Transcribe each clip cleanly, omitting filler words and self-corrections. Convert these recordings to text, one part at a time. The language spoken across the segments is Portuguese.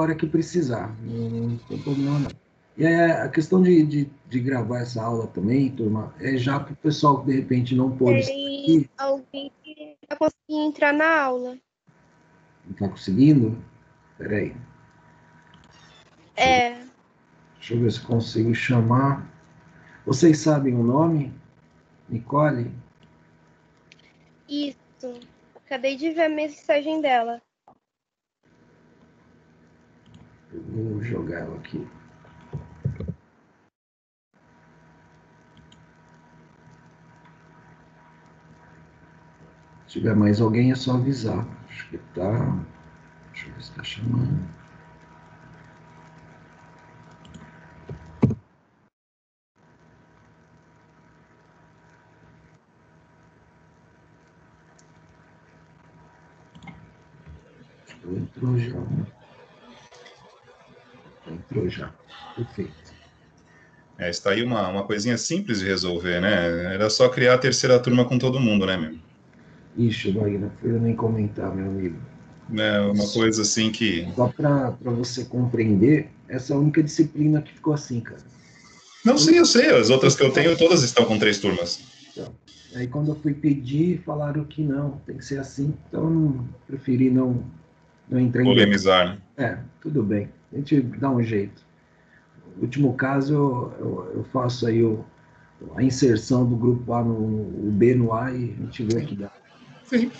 hora que precisar, não tem problema não. E a questão de gravar essa aula também, turma, é já para o pessoal que de repente não pôde estar Tem aqui. alguém que vai conseguir entrar na aula. Não está conseguindo? Espera aí. Deixa eu ver se consigo chamar. Vocês sabem o nome? Nicole? Isso. Acabei de ver a mensagem dela. Eu vou jogar ela aqui. Se tiver mais alguém, é só avisar. Acho que tá. Deixa eu ver se está chamando. Entrou já. Entrou já. Perfeito. Está aí uma coisinha simples de resolver, né? Era só criar a terceira turma com todo mundo, né, meu? Ixi, Wagner, foi eu nem comentar, meu amigo. É uma coisa assim que... Só para você compreender, essa é a única disciplina que ficou assim, cara. Não, sim, eu sei. As outras que eu tenho, todas estão com 3 turmas. Então, aí quando eu fui pedir, falaram que não, tem que ser assim. Então eu preferi não entrar em polemizar, né? Tudo bem. A gente dá um jeito. No último caso, eu faço aí a inserção do grupo A no B no A e a gente vê o que dá.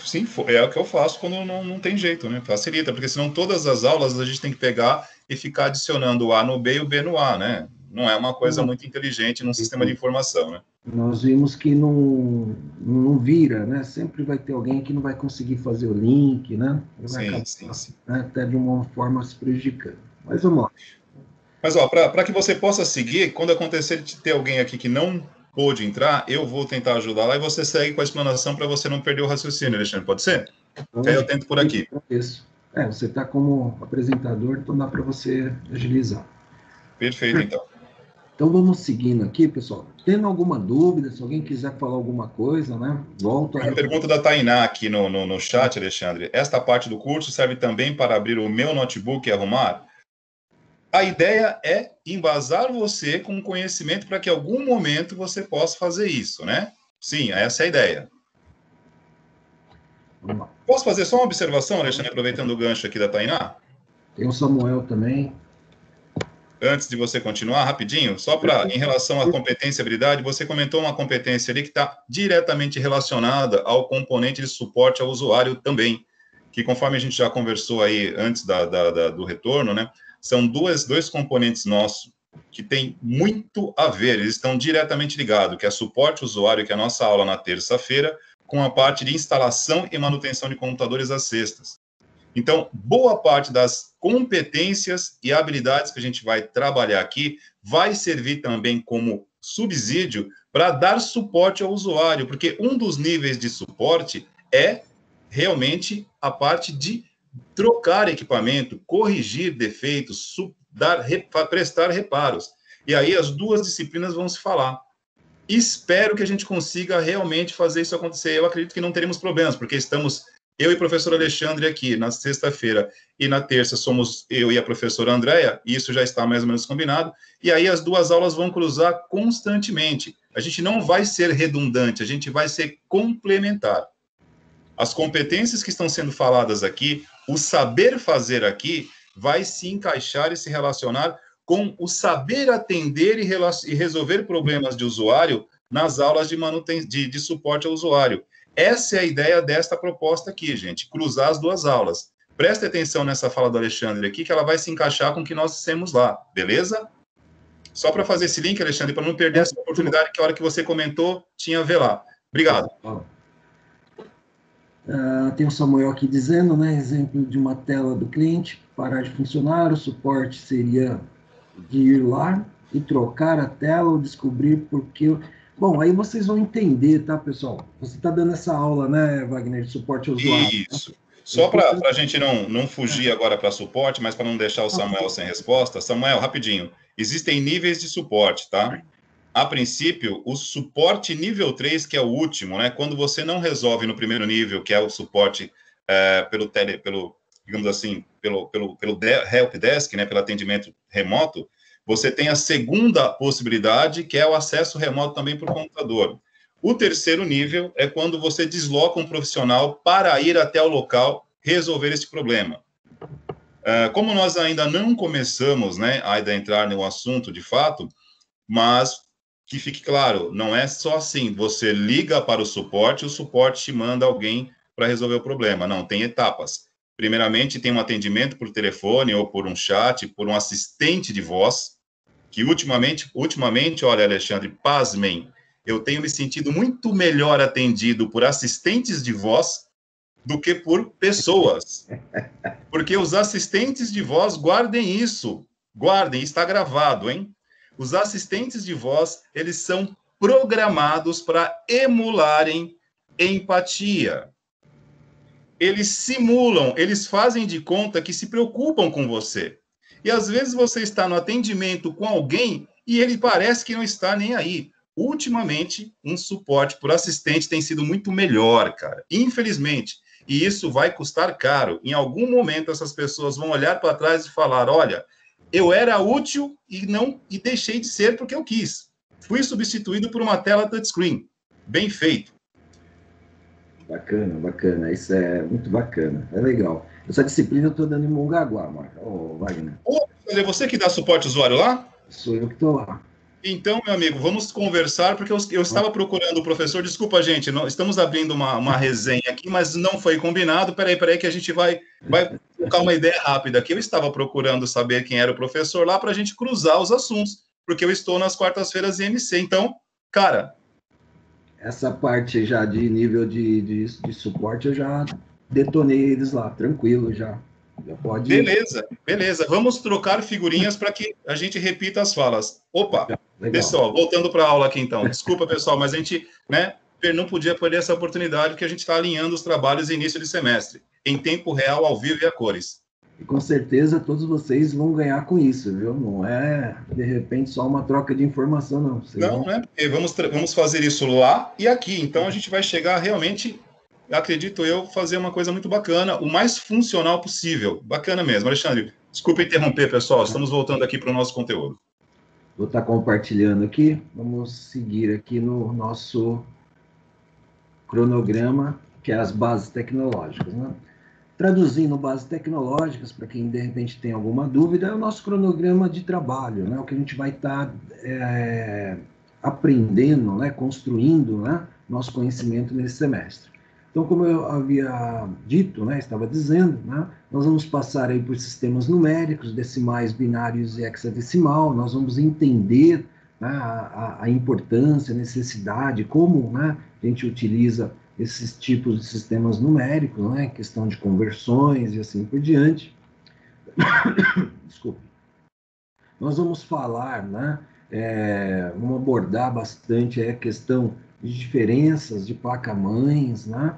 Sim, é o que eu faço quando não tem jeito, né? Facilita, porque senão todas as aulas a gente tem que pegar e ficar adicionando o A no B e o B no A, né? Não é uma coisa muito inteligente num sistema de informação, né? Nós vimos que não vira, né? Sempre vai ter alguém que não vai conseguir fazer o link, né? Vai acabar, sim. né? Até de uma forma se prejudicando. Mas vamos lá. Mas, ó, para que você possa seguir, quando acontecer de ter alguém aqui que não pôde entrar, eu vou tentar ajudar lá e você segue com a explanação para você não perder o raciocínio, Alexandre. Pode ser? Que aí eu tento por aqui. Isso. Você está como apresentador, então dá para você agilizar. Perfeito, então. Então vamos seguindo aqui, pessoal. Tendo alguma dúvida, se alguém quiser falar alguma coisa, né? Volta. A pergunta da Tainá aqui no chat, Alexandre. Esta parte do curso serve também para abrir o meu notebook e arrumar? A ideia é embasar você com conhecimento para que em algum momento você possa fazer isso, né? Sim, essa é a ideia. Posso fazer só uma observação, Alexandre, aproveitando o gancho aqui da Tainá? Tem o Samuel também. Antes de você continuar, rapidinho, só para, em relação à competência e habilidade, você comentou uma competência ali que está diretamente relacionada ao componente de suporte ao usuário também, que conforme a gente já conversou aí antes do retorno, né, são dois componentes nossos que têm muito a ver, eles estão diretamente ligados, que é suporte ao usuário, que é a nossa aula na terça-feira, com a parte de instalação e manutenção de computadores às sextas. Então, boa parte das competências e habilidades que a gente vai trabalhar aqui vai servir também como subsídio para dar suporte ao usuário, porque um dos níveis de suporte é realmente a parte de trocar equipamento, corrigir defeitos, prestar reparos. E aí as duas disciplinas vão se falar. Espero que a gente consiga realmente fazer isso acontecer. Eu acredito que não teremos problemas, porque estamos... Eu e o professor Alexandre aqui, na sexta-feira, e na terça somos eu e a professora Andréia, e isso já está mais ou menos combinado, e aí as duas aulas vão cruzar constantemente. A gente não vai ser redundante, a gente vai ser complementar. As competências que estão sendo faladas aqui, o saber fazer aqui, vai se encaixar e se relacionar com o saber atender e resolver problemas de usuário nas aulas de suporte ao usuário. Essa é a ideia desta proposta aqui, gente, cruzar as duas aulas. Preste atenção nessa fala do Alexandre aqui, que ela vai se encaixar com o que nós dissemos lá, beleza? Só para fazer esse link, Alexandre, para não perder essa oportunidade que a hora que você comentou, tinha a ver lá. Obrigado. Tem o Samuel aqui dizendo, né, exemplo de uma tela do cliente parar de funcionar, o suporte seria de ir lá e trocar a tela ou descobrir por que... Bom, aí vocês vão entender, tá, pessoal? Você está dando essa aula, né, Wagner, de suporte ao usuário. Isso. Só para a gente não fugir agora para suporte, mas para não deixar o Samuel sem resposta. Samuel, rapidinho. Existem níveis de suporte, tá? A princípio, o suporte nível 3, que é o último, né? Quando você não resolve no primeiro nível, que é o suporte pelo digamos assim, pelo help desk, né, pelo atendimento remoto, você tem a segunda possibilidade, que é o acesso remoto também por computador. O terceiro nível é quando você desloca um profissional para ir até o local resolver esse problema. Como nós ainda não começamos, né, a entrar no assunto de fato, mas que fique claro, não é só assim, você liga para o suporte te manda alguém para resolver o problema. Não, tem etapas. Primeiramente, tem um atendimento por telefone ou por um chat, por um assistente de voz, que ultimamente, olha, Alexandre, pasmem, eu tenho me sentido muito melhor atendido por assistentes de voz do que por pessoas. Porque os assistentes de voz, guardem isso, guardem, está gravado, hein? Os assistentes de voz, eles são programados para emularem empatia. Eles simulam, eles fazem de conta que se preocupam com você. E às vezes você está no atendimento com alguém e ele parece que não está nem aí. Ultimamente, um suporte por assistente tem sido muito melhor, cara. Infelizmente. E isso vai custar caro. Em algum momento, essas pessoas vão olhar para trás e falar: olha, eu era útil e deixei de ser porque eu quis. Fui substituído por uma tela touchscreen. Bem feito. Bacana, bacana. Isso é muito bacana. É legal. Essa disciplina eu estou dando em Mongaguá, Marco. Ô, Wagner. É você que dá suporte ao usuário lá? Sou eu que estou lá. Então, meu amigo, vamos conversar, porque eu estava procurando o professor. Desculpa, gente, estamos abrindo uma resenha aqui, mas não foi combinado. Peraí, que a gente vai trocar uma ideia rápida aqui. Eu estava procurando saber quem era o professor lá para a gente cruzar os assuntos, porque eu estou nas quartas-feiras em MC. Então, cara... Essa parte já de nível de suporte, eu já detonei eles lá, tranquilo já. Já pode... Beleza. Vamos trocar figurinhas para que a gente repita as falas. Opa, legal. Pessoal, voltando para a aula aqui então. Desculpa, pessoal, mas a gente, né, não podia perder essa oportunidade, porque a gente está alinhando os trabalhos em início de semestre, em tempo real, ao vivo e a cores. E com certeza todos vocês vão ganhar com isso, viu? Não é, de repente, só uma troca de informação, não. Não, né? Vamos fazer isso lá e aqui. Então, a gente vai chegar realmente... acredito eu, fazer uma coisa muito bacana, o mais funcional possível. Bacana mesmo. Alexandre, desculpa interromper, pessoal. Estamos voltando aqui para o nosso conteúdo. Vou estar compartilhando aqui. Vamos seguir aqui no nosso cronograma, que é as bases tecnológicas, né? Traduzindo bases tecnológicas, para quem de repente tem alguma dúvida, é o nosso cronograma de trabalho, né? O que a gente vai estar aprendendo, né? Construindo, né? Nosso conhecimento nesse semestre. Então, como eu havia dito, né, estava dizendo, né, nós vamos passar aí por sistemas numéricos, decimais, binários e hexadecimal, nós vamos entender, né, a importância, a necessidade, como, né, a gente utiliza esses tipos de sistemas numéricos, né, questão de conversões e assim por diante. Desculpe. Nós vamos falar, né, vamos abordar bastante a questão de diferenças de placa-mães, né?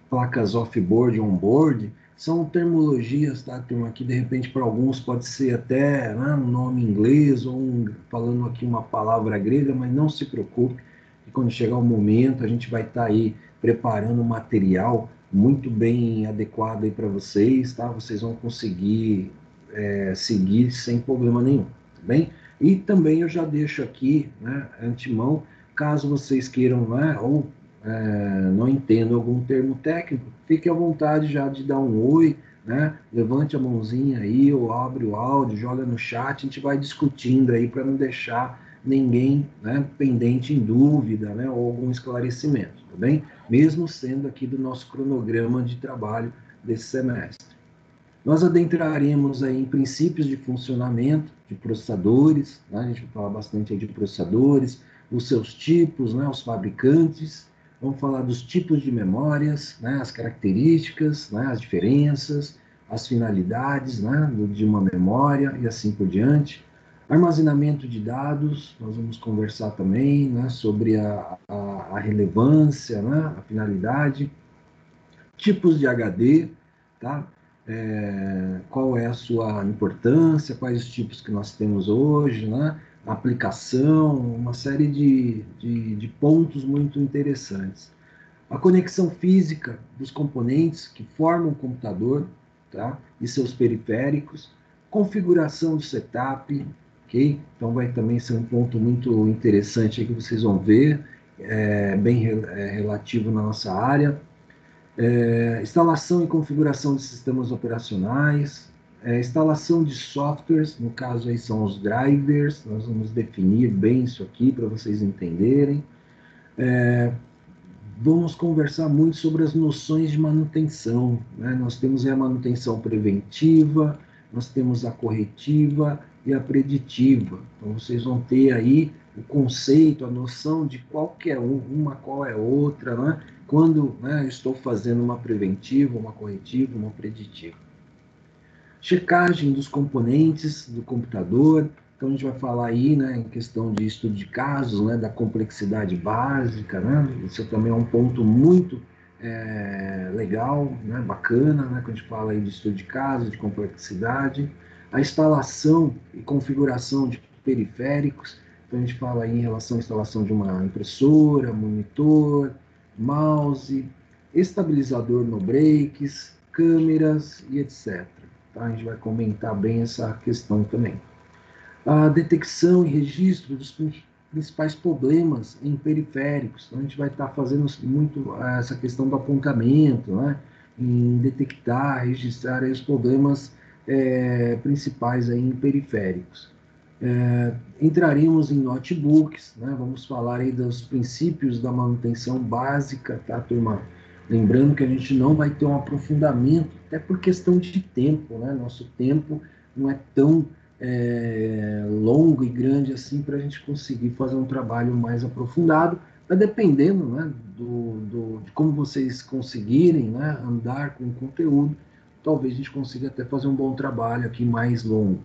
Placas off-board e on-board, são terminologias, tá, turma, que de repente para alguns pode ser até, né, um nome inglês ou falando aqui uma palavra grega, mas não se preocupe, que quando chegar o momento a gente vai estar aí preparando um material muito bem adequado aí para vocês, tá? Vocês vão conseguir seguir sem problema nenhum, tá bem? E também eu já deixo aqui, né, antemão, caso vocês queiram, né, ou não entendam algum termo técnico, fique à vontade já de dar um oi, né, levante a mãozinha aí, ou abre o áudio, joga no chat, a gente vai discutindo aí para não deixar ninguém, né, pendente em dúvida, né, ou algum esclarecimento, tá bem? Mesmo sendo aqui do nosso cronograma de trabalho desse semestre. Nós adentraremos aí em princípios de funcionamento de processadores, né? A gente vai falar bastante aí de processadores, os seus tipos, né? Os fabricantes, vamos falar dos tipos de memórias, né? As características, né? As diferenças, as finalidades, né? De uma memória e assim por diante. Armazenamento de dados, nós vamos conversar também, né? Sobre a relevância, né? A finalidade, tipos de HD, tá? Qual é a sua importância, quais os tipos que nós temos hoje, né? Aplicação, uma série de pontos muito interessantes. A conexão física dos componentes que formam o computador, tá? E seus periféricos, configuração do setup, ok? Então vai também ser um ponto muito interessante aí que vocês vão ver, bem relativo na nossa área. Instalação e configuração de sistemas operacionais, instalação de softwares, no caso aí são os drivers, nós vamos definir bem isso aqui para vocês entenderem. Vamos conversar muito sobre as noções de manutenção, né? Nós temos a manutenção preventiva, nós temos a corretiva e a preditiva. Então, vocês vão ter aí o conceito, a noção de qual que é uma, qual é outra, né? Quando, né, eu estou fazendo uma preventiva, uma corretiva, uma preditiva. Checagem dos componentes do computador. Então, a gente vai falar aí, né, em questão de estudo de casos, né, da complexidade básica, né? Isso também é um ponto muito legal, né, bacana, né, quando a gente fala aí de estudo de casos, de complexidade. A instalação e configuração de periféricos. Então, a gente fala aí em relação à instalação de uma impressora, monitor, mouse, estabilizador no breaks, câmeras e etc. Tá? A gente vai comentar bem essa questão também. A detecção e registro dos principais problemas em periféricos. Então, a gente vai estar fazendo muito essa questão do apontamento, né? Em detectar, registrar aí os problemas principais aí em periféricos. Entraremos em notebooks, né? Vamos falar aí dos princípios da manutenção básica, tá, turma? Lembrando que a gente não vai ter um aprofundamento, até por questão de tempo, né? Nosso tempo não é tão longo e grande assim para a gente conseguir fazer um trabalho mais aprofundado, mas dependendo, né, de como vocês conseguirem, né, andar com o conteúdo, talvez a gente consiga até fazer um bom trabalho aqui mais longo.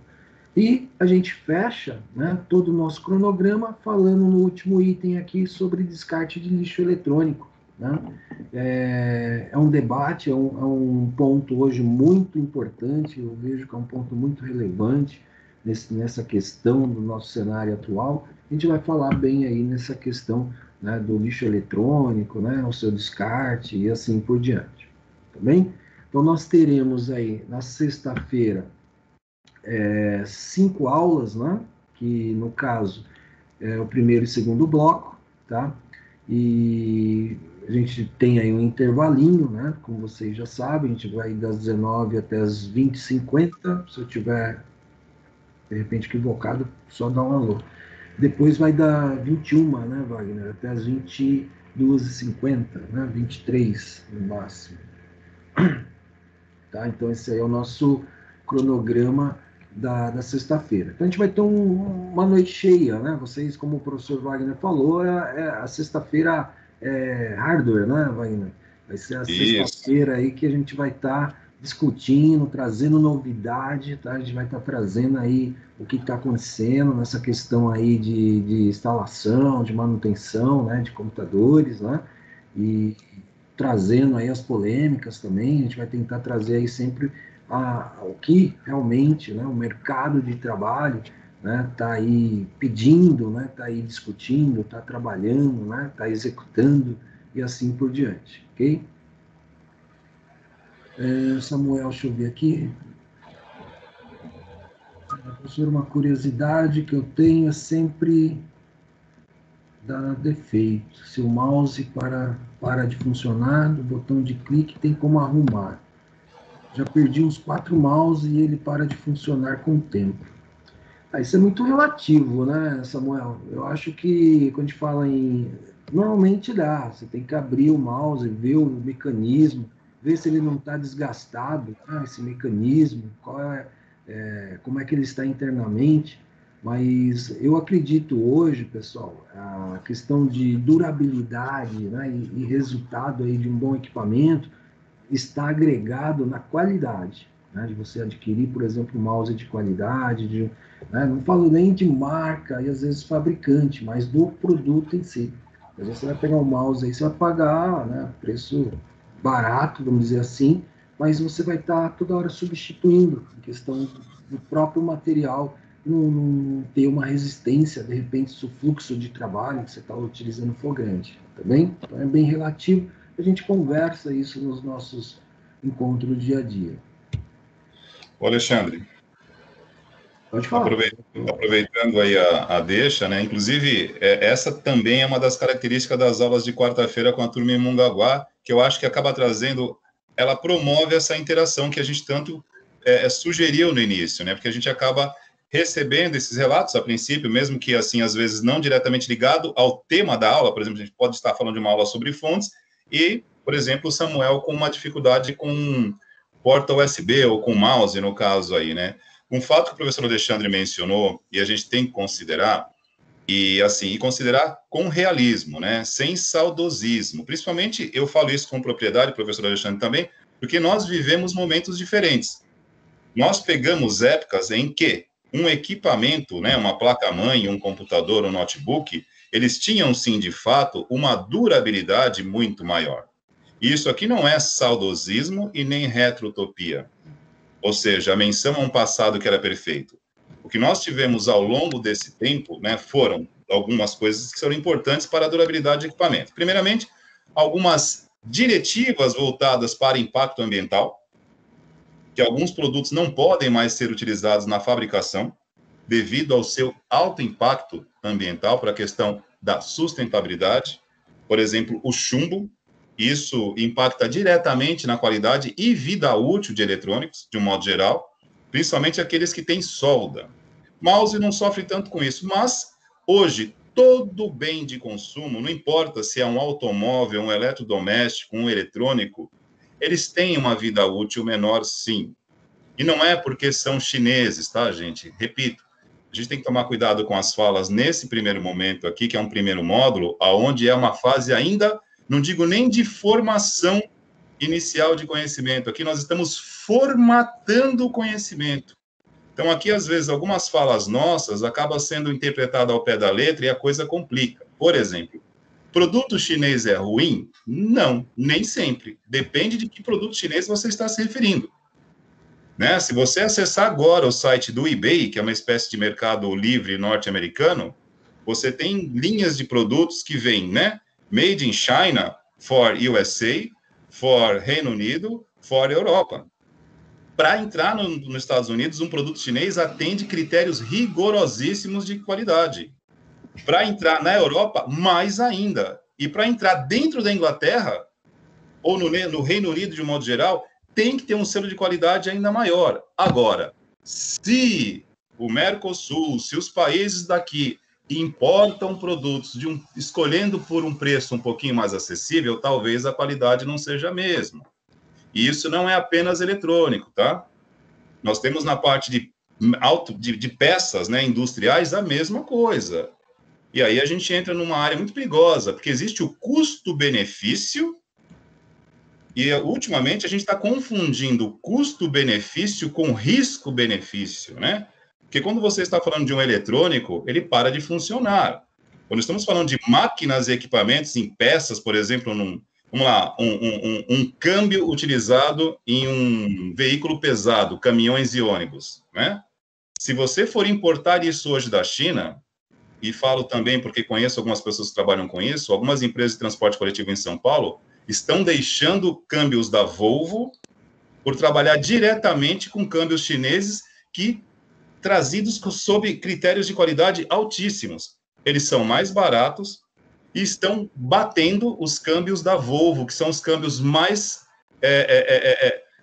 E a gente fecha, né, todo o nosso cronograma falando no último item aqui sobre descarte de lixo eletrônico. Né? É um debate, é um ponto hoje muito importante, eu vejo que é um ponto muito relevante nessa questão do nosso cenário atual. A gente vai falar bem aí nessa questão, né, do lixo eletrônico, né, o seu descarte e assim por diante. Tá bem? Então nós teremos aí na sexta-feira 5 aulas, né? Que no caso é o primeiro e segundo bloco, tá? E a gente tem aí um intervalinho, né? Como vocês já sabem, a gente vai das 19 até as 20h50. Se eu tiver de repente equivocado, só dá um alô. Depois vai dar 21, né, Wagner? Até as 22h50, né? 23 no máximo. Tá? Então esse aí é o nosso cronograma da sexta-feira. Então a gente vai ter uma noite cheia, né? Vocês, como o professor Wagner falou, a sexta-feira hardware, né, Wagner? Vai ser a sexta-feira aí que a gente vai estar discutindo, trazendo novidade, tá? A gente vai estar trazendo aí o que está acontecendo nessa questão aí de instalação, de manutenção, né, de computadores, né? E trazendo aí as polêmicas também, a gente vai tentar trazer aí sempre o que realmente, né, o mercado de trabalho, né, tá aí pedindo, né, tá aí discutindo, tá trabalhando, né, tá executando e assim por diante, ok? Samuel, deixa eu ver aqui. Professor, uma curiosidade que eu tenho é sempre dá defeito. Se o mouse para de funcionar, o botão de clique tem como arrumar. Já perdi uns 4 mouse e ele para de funcionar com o tempo. Isso é muito relativo, né, Samuel? Eu acho que quando a gente fala em... Normalmente dá, você tem que abrir o mouse, ver o mecanismo, ver se ele não está desgastado, né, esse mecanismo, como é que ele está internamente. Mas eu acredito hoje, pessoal, a questão de durabilidade, né, e resultado aí de um bom equipamento está agregado na qualidade, né, de você adquirir, por exemplo, um mouse de qualidade, né, não falo nem de marca e às vezes fabricante, mas do produto em si. Às vezes você vai pegar um mouse aí, você vai pagar, né, preço barato, vamos dizer assim, mas você vai estar toda hora substituindo, em questão do próprio material, não ter uma resistência, de repente, se o fluxo de trabalho que você está utilizando for grande, tá bem? Então é bem relativo, a gente conversa isso nos nossos encontros dia a dia. Ô, Alexandre, Pode falar. aproveitando aí a deixa, né? Inclusive, essa também é uma das características das aulas de quarta-feira com a turma em Mongaguá, que eu acho que acaba trazendo, ela promove essa interação que a gente tanto sugeriu no início, né? Porque a gente acaba recebendo esses relatos a princípio, mesmo que, assim, às vezes não diretamente ligado ao tema da aula. Por exemplo, a gente pode estar falando de uma aula sobre fontes e, por exemplo, o Samuel com uma dificuldade com porta USB ou com mouse, no caso aí, né? Um fato que o professor Alexandre mencionou, e a gente tem que considerar, e considerar com realismo, né? Sem saudosismo. Principalmente, eu falo isso com propriedade, professor Alexandre também, porque nós vivemos momentos diferentes. Nós pegamos épocas em que um equipamento, né, uma placa-mãe, um computador, um notebook, eles tinham, sim, de fato, uma durabilidade muito maior. E isso aqui não é saudosismo e nem retrotopia. Ou seja, a menção a um passado que era perfeito. O que nós tivemos ao longo desse tempo, né, foram algumas coisas que são importantes para a durabilidade do equipamento. Primeiramente, algumas diretivas voltadas para impacto ambiental, que alguns produtos não podem mais ser utilizados na fabricação, devido ao seu alto impacto ambiental para a questão da sustentabilidade. Por exemplo, o chumbo, isso impacta diretamente na qualidade e vida útil de eletrônicos, de um modo geral, principalmente aqueles que têm solda. Mouse não sofre tanto com isso, mas hoje todo bem de consumo, não importa se é um automóvel, um eletrodoméstico, um eletrônico, eles têm uma vida útil menor, sim. E não é porque são chineses, tá, gente? Repito, a gente tem que tomar cuidado com as falas nesse primeiro momento aqui, que é um primeiro módulo, aonde é uma fase ainda, não digo nem de formação inicial de conhecimento, aqui nós estamos formatando o conhecimento. Então, aqui, às vezes, algumas falas nossas acabam sendo interpretadas ao pé da letra e a coisa complica. Por exemplo, produto chinês é ruim? Não, nem sempre. Depende de que produto chinês você está se referindo. Né? Se você acessar agora o site do eBay, que é uma espécie de mercado livre norte-americano, você tem linhas de produtos que vêm, né? Made in China, for USA, for Reino Unido, for Europa. Para entrar nos Estados Unidos, um produto chinês atende critérios rigorosíssimos de qualidade. Para entrar na Europa, mais ainda. E para entrar dentro da Inglaterra, ou no Reino Unido, de um modo geral, tem que ter um selo de qualidade ainda maior. Agora, se o Mercosul, se os países daqui importam produtos escolhendo por um preço um pouquinho mais acessível, talvez a qualidade não seja a mesma. E isso não é apenas eletrônico, tá? Nós temos na parte de peças, né, industriais a mesma coisa. E aí a gente entra numa área muito perigosa, porque existe o custo-benefício. E, ultimamente, a gente está confundindo custo-benefício com risco-benefício, né? Porque quando você está falando de um eletrônico, ele para de funcionar. Quando estamos falando de máquinas e equipamentos em peças, por exemplo, um câmbio utilizado em um veículo pesado, caminhões e ônibus, né? Se você for importar isso hoje da China, e falo também porque conheço algumas pessoas que trabalham com isso, algumas empresas de transporte coletivo em São Paulo estão deixando câmbios da Volvo por trabalhar diretamente com câmbios chineses que trazidos sob critérios de qualidade altíssimos. Eles são mais baratos e estão batendo os câmbios da Volvo, que são os câmbios mais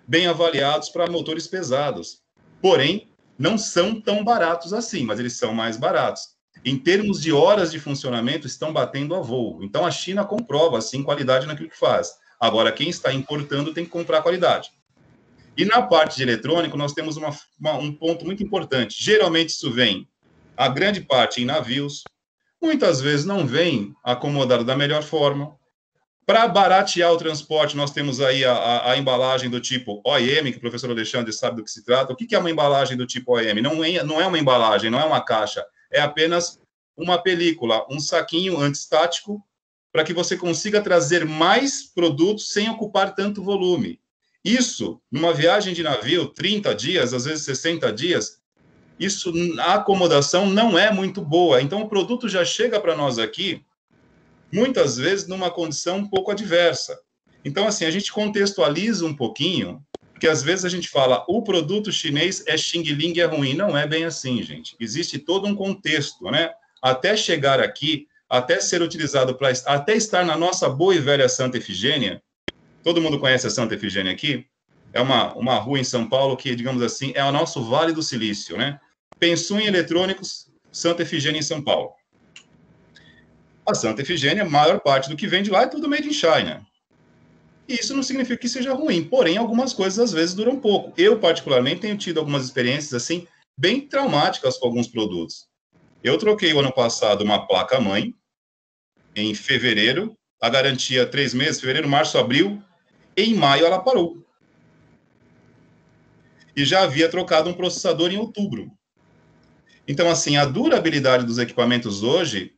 bem avaliados para motores pesados. Porém, não são tão baratos assim, mas eles são mais baratos. Em termos de horas de funcionamento, estão batendo a Volvo. Então, a China comprova, assim, qualidade naquilo que faz. Agora, quem está importando tem que comprar qualidade. E na parte de eletrônico, nós temos um ponto muito importante. Geralmente, isso vem, a grande parte, em navios. Muitas vezes não vem acomodado da melhor forma. Para baratear o transporte, nós temos aí a embalagem do tipo OEM, que o professor Alexandre sabe do que se trata. O que é uma embalagem do tipo OEM? Não é uma embalagem, não é uma caixa. É apenas uma película, um saquinho antistático, para que você consiga trazer mais produtos sem ocupar tanto volume. Isso, numa viagem de navio, 30 dias, às vezes 60 dias, a acomodação não é muito boa. Então, o produto já chega para nós aqui, muitas vezes, numa condição um pouco adversa. Então, assim, a gente contextualiza um pouquinho, porque às vezes a gente fala, o produto chinês é Xing Ling, é ruim. Não é bem assim, gente. Existe todo um contexto, né? Até chegar aqui, até ser utilizado para... Até estar na nossa boa e velha Santa Efigênia. Todo mundo conhece a Santa Efigênia aqui? É uma rua em São Paulo que, digamos assim, é o nosso Vale do Silício, né? Pensou em eletrônicos, Santa Efigênia em São Paulo. A Santa Efigênia, a maior parte do que vem de lá é tudo made in China. E isso não significa que seja ruim, porém, algumas coisas às vezes duram pouco. Eu, particularmente, tenho tido algumas experiências, assim, bem traumáticas com alguns produtos. Eu troquei o ano passado uma placa-mãe, em fevereiro, a garantia 3 meses, fevereiro, março, abril, em maio ela parou. E já havia trocado um processador em outubro. Então, assim, a durabilidade dos equipamentos hoje,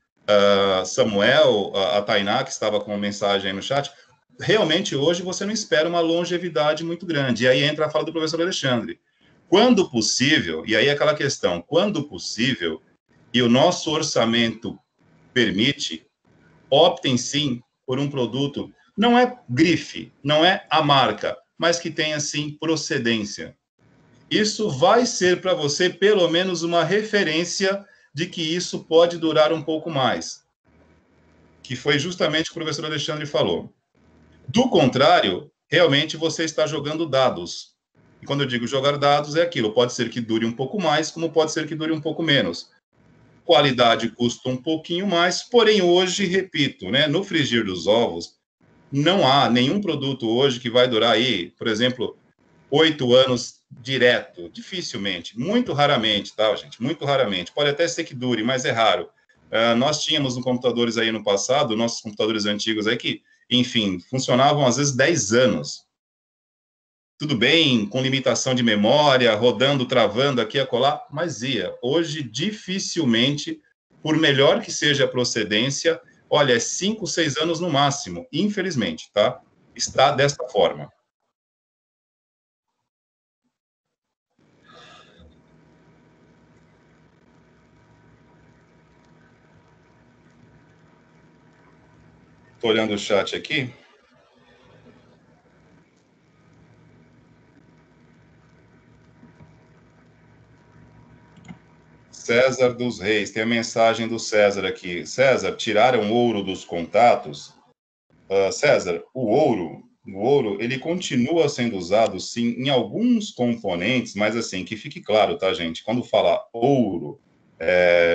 Samuel, a Tainá, que estava com uma mensagem aí no chat, realmente hoje você não espera uma longevidade muito grande. E aí entra a fala do professor Alexandre. Quando possível, e aí é aquela questão, quando possível, e o nosso orçamento permite, optem sim por um produto, não é grife, não é a marca, mas que tenha sim procedência. Isso vai ser para você pelo menos uma referência de que isso pode durar um pouco mais. Que foi justamente o que o professor Alexandre falou. Do contrário, realmente você está jogando dados. E quando eu digo jogar dados, é aquilo. Pode ser que dure um pouco mais, como pode ser que dure um pouco menos. Qualidade custa um pouquinho mais, porém hoje, repito, né, no frigir dos ovos, não há nenhum produto hoje que vai durar aí, por exemplo, 8 anos direto, dificilmente, muito raramente, tá, gente? Muito raramente. Pode até ser que dure, mas é raro. Nós tínhamos no computadores aí no passado, nossos computadores antigos aí que, enfim, funcionavam às vezes 10 anos. Tudo bem, com limitação de memória, rodando, travando aqui e acolá, mas ia. Hoje, dificilmente, por melhor que seja a procedência, olha, é 5, 6 anos no máximo, infelizmente, tá? Está dessa forma. Estou olhando o chat aqui. César dos Reis, tem a mensagem do César aqui. César, tiraram ouro dos contatos? César, o ouro, ele continua sendo usado, sim, em alguns componentes, mas assim, que fique claro, tá, gente? Quando fala ouro,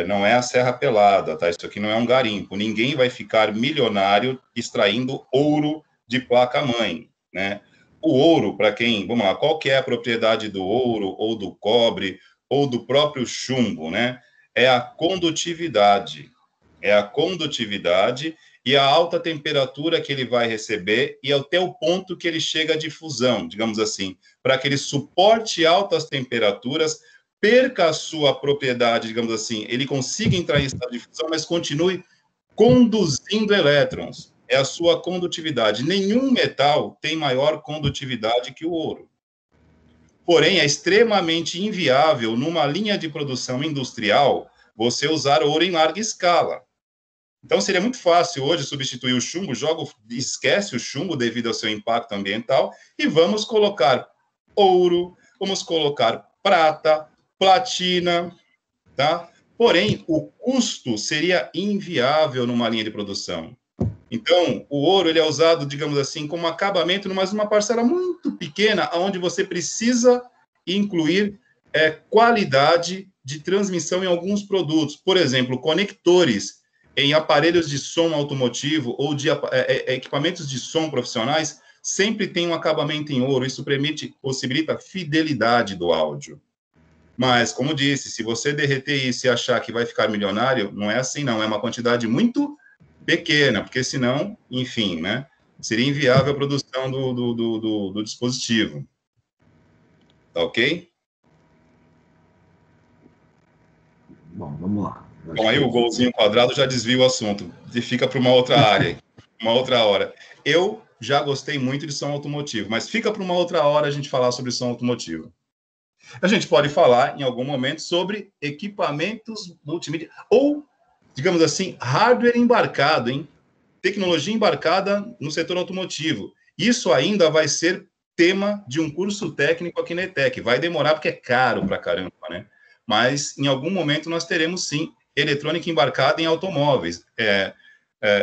não é a Serra Pelada, tá? Isso aqui não é um garimpo. Ninguém vai ficar milionário extraindo ouro de placa-mãe, né? O ouro, para quem, vamos lá, qual que é a propriedade do ouro, ou do cobre, ou do próprio chumbo, né? É a condutividade. É a condutividade e a alta temperatura que ele vai receber e até o ponto que ele chega de fusão, digamos assim, para que ele suporte altas temperaturas, perca a sua propriedade, digamos assim, ele consiga entrar em estado de fusão, mas continue conduzindo elétrons. É a sua condutividade. Nenhum metal tem maior condutividade que o ouro. Porém, é extremamente inviável, numa linha de produção industrial, você usar ouro em larga escala. Então, seria muito fácil hoje substituir o chumbo, esquece o chumbo devido ao seu impacto ambiental, e vamos colocar ouro, vamos colocar prata, platina, tá? Porém, o custo seria inviável numa linha de produção. Então, o ouro ele é usado, digamos assim, como acabamento, mas uma parcela muito pequena, onde você precisa incluir qualidade de transmissão em alguns produtos. Por exemplo, conectores em aparelhos de som automotivo ou de equipamentos de som profissionais sempre tem um acabamento em ouro. Isso possibilita a fidelidade do áudio. Mas, como disse, se você derreter isso e achar que vai ficar milionário, não é assim, não. É uma quantidade muito pequena, porque senão, enfim, né, seria inviável a produção do dispositivo. Tá ok? Bom, vamos lá. Bom, aí o golzinho quadrado já desvia o assunto, e fica para uma outra área, uma outra hora. Eu já gostei muito de som automotivo, mas fica para uma outra hora a gente falar sobre som automotivo. A gente pode falar, em algum momento, sobre equipamentos multimídia, ou, digamos assim, hardware embarcado, hein? Tecnologia embarcada no setor automotivo. Isso ainda vai ser tema de um curso técnico aqui na ETEC. Vai demorar porque é caro pra caramba, né? Mas em algum momento nós teremos, sim, eletrônica embarcada em automóveis.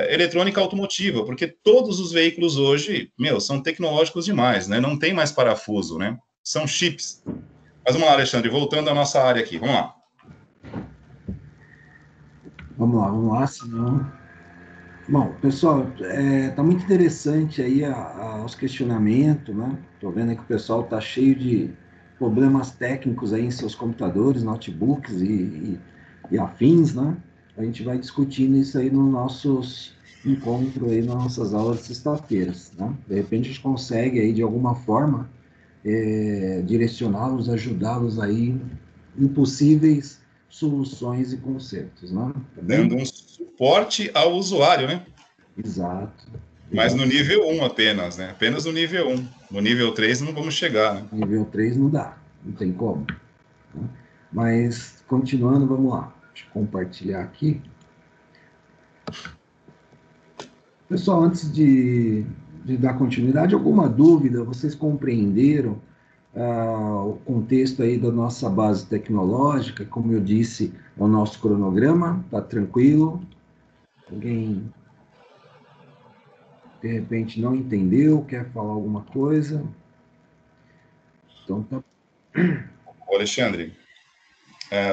Eletrônica automotiva, porque todos os veículos hoje, são tecnológicos demais, né? Não tem mais parafuso, né? São chips. Mas vamos lá, Alexandre, voltando à nossa área aqui, vamos lá. Vamos lá, senão... Bom, pessoal, tá muito interessante aí os questionamentos, né? Tô vendo aí que o pessoal tá cheio de problemas técnicos aí em seus computadores, notebooks e afins, né? A gente vai discutindo isso aí nos nossos encontros aí, nas nossas aulas de sexta-feiras, né? De repente a gente consegue aí, de alguma forma, direcioná-los, ajudá-los aí em possíveis soluções e concertos, né? Tá bem? Dando um suporte ao usuário, né? Exato. Mas no nível 1 apenas, né? Apenas no nível 1. No nível 3 não vamos chegar, né? Nível 3 não dá, não tem como. Né? Mas, continuando, vamos lá. Deixa eu compartilhar aqui. Pessoal, antes de dar continuidade, alguma dúvida? Vocês compreenderam o contexto aí da nossa base tecnológica? Como eu disse, o nosso cronograma, tá tranquilo? Alguém, de repente, não entendeu, quer falar alguma coisa? Então, tá. Ô, Alexandre,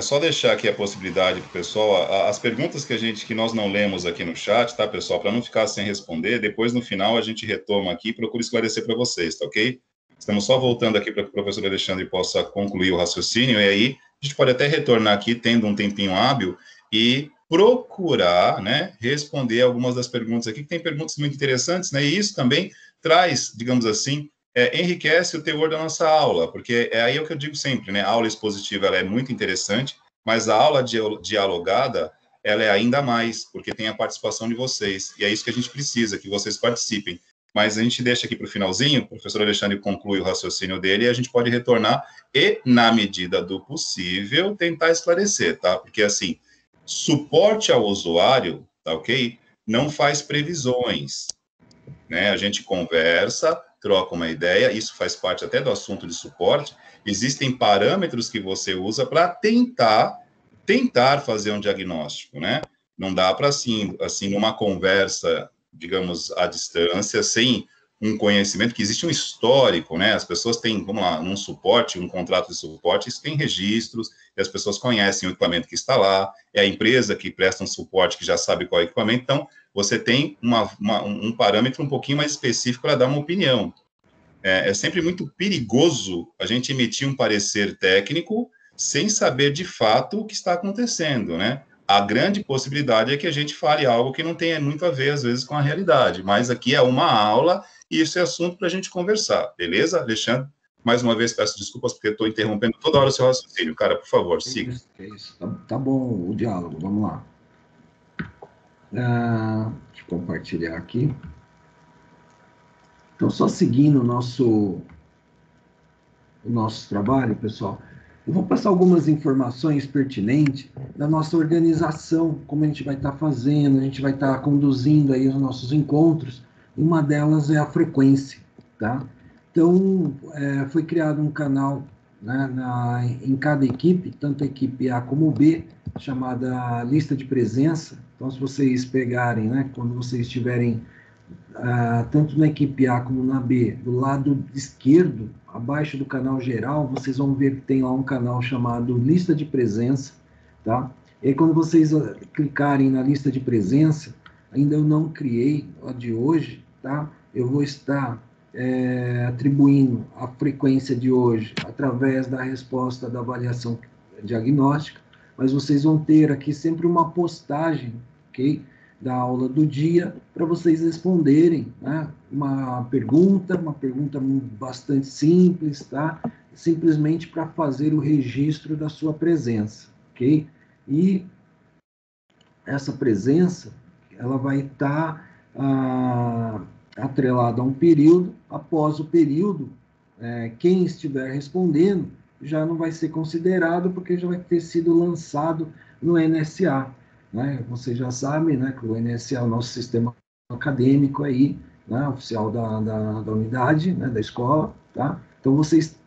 só deixar aqui a possibilidade para o pessoal, as perguntas que nós não lemos aqui no chat, tá, pessoal, para não ficar sem responder, depois no final a gente retoma aqui e procura esclarecer para vocês, tá ok? Estamos só voltando aqui para que o professor Alexandre possa concluir o raciocínio, e aí a gente pode até retornar aqui, tendo um tempinho hábil, e procurar, né, responder algumas das perguntas aqui, que tem perguntas muito interessantes, né, e isso também traz, digamos assim, enriquece o teor da nossa aula, porque aí é o que eu digo sempre, né? A aula expositiva ela é muito interessante, mas a aula dialogada ela é ainda mais, porque tem a participação de vocês, e é isso que a gente precisa, que vocês participem. Mas a gente deixa aqui para o finalzinho, o professor Alexandre conclui o raciocínio dele e a gente pode retornar e, na medida do possível, tentar esclarecer, tá? Porque, assim, suporte ao usuário, tá ok? Não faz previsões, né? A gente conversa, troca uma ideia, isso faz parte até do assunto de suporte. Existem parâmetros que você usa para tentar fazer um diagnóstico, né? Não dá para assim, numa conversa, digamos, à distância, sem um conhecimento, que existe um histórico, né? As pessoas têm, vamos lá, um suporte, um contrato de suporte, isso tem registros, e as pessoas conhecem o equipamento que está lá, é a empresa que presta um suporte que já sabe qual é o equipamento, então você tem um parâmetro um pouquinho mais específico para dar uma opinião. É sempre muito perigoso a gente emitir um parecer técnico sem saber de fato o que está acontecendo, né? A grande possibilidade é que a gente fale algo que não tenha muito a ver, às vezes, com a realidade, mas aqui é uma aula e isso é assunto para a gente conversar, beleza, Alexandre? Mais uma vez, peço desculpas porque estou interrompendo toda hora o seu raciocínio. Cara, por favor, siga. Isso. Tá bom o diálogo, vamos lá. Deixa eu compartilhar aqui. Então, só seguindo o nosso trabalho, pessoal, eu vou passar algumas informações pertinentes da nossa organização, como a gente vai estar fazendo, a gente vai estar conduzindo aí os nossos encontros. Uma delas é a frequência, tá? Então, foi criado um canal, né, em cada equipe, tanto a equipe A como B, chamada lista de presença. Então, se vocês pegarem, né, quando vocês estiverem tanto na equipe A como na B, do lado esquerdo, abaixo do canal geral, vocês vão ver que tem lá um canal chamado lista de presença, tá? E aí, quando vocês clicarem na lista de presença, ainda eu não criei a de hoje, tá? Eu vou estar atribuindo a frequência de hoje através da resposta da avaliação diagnóstica, mas vocês vão ter aqui sempre uma postagem, ok? Da aula do dia, para vocês responderem, né? Uma pergunta bastante simples, tá? Simplesmente para fazer o registro da sua presença, ok? E essa presença, ela vai estar atrelada a um período. Após o período, quem estiver respondendo já não vai ser considerado, porque já vai ter sido lançado no NSA. Né? Vocês já sabem, né, que o NSA é o nosso sistema acadêmico aí, né, oficial da unidade, né, da escola, tá? Então, vocês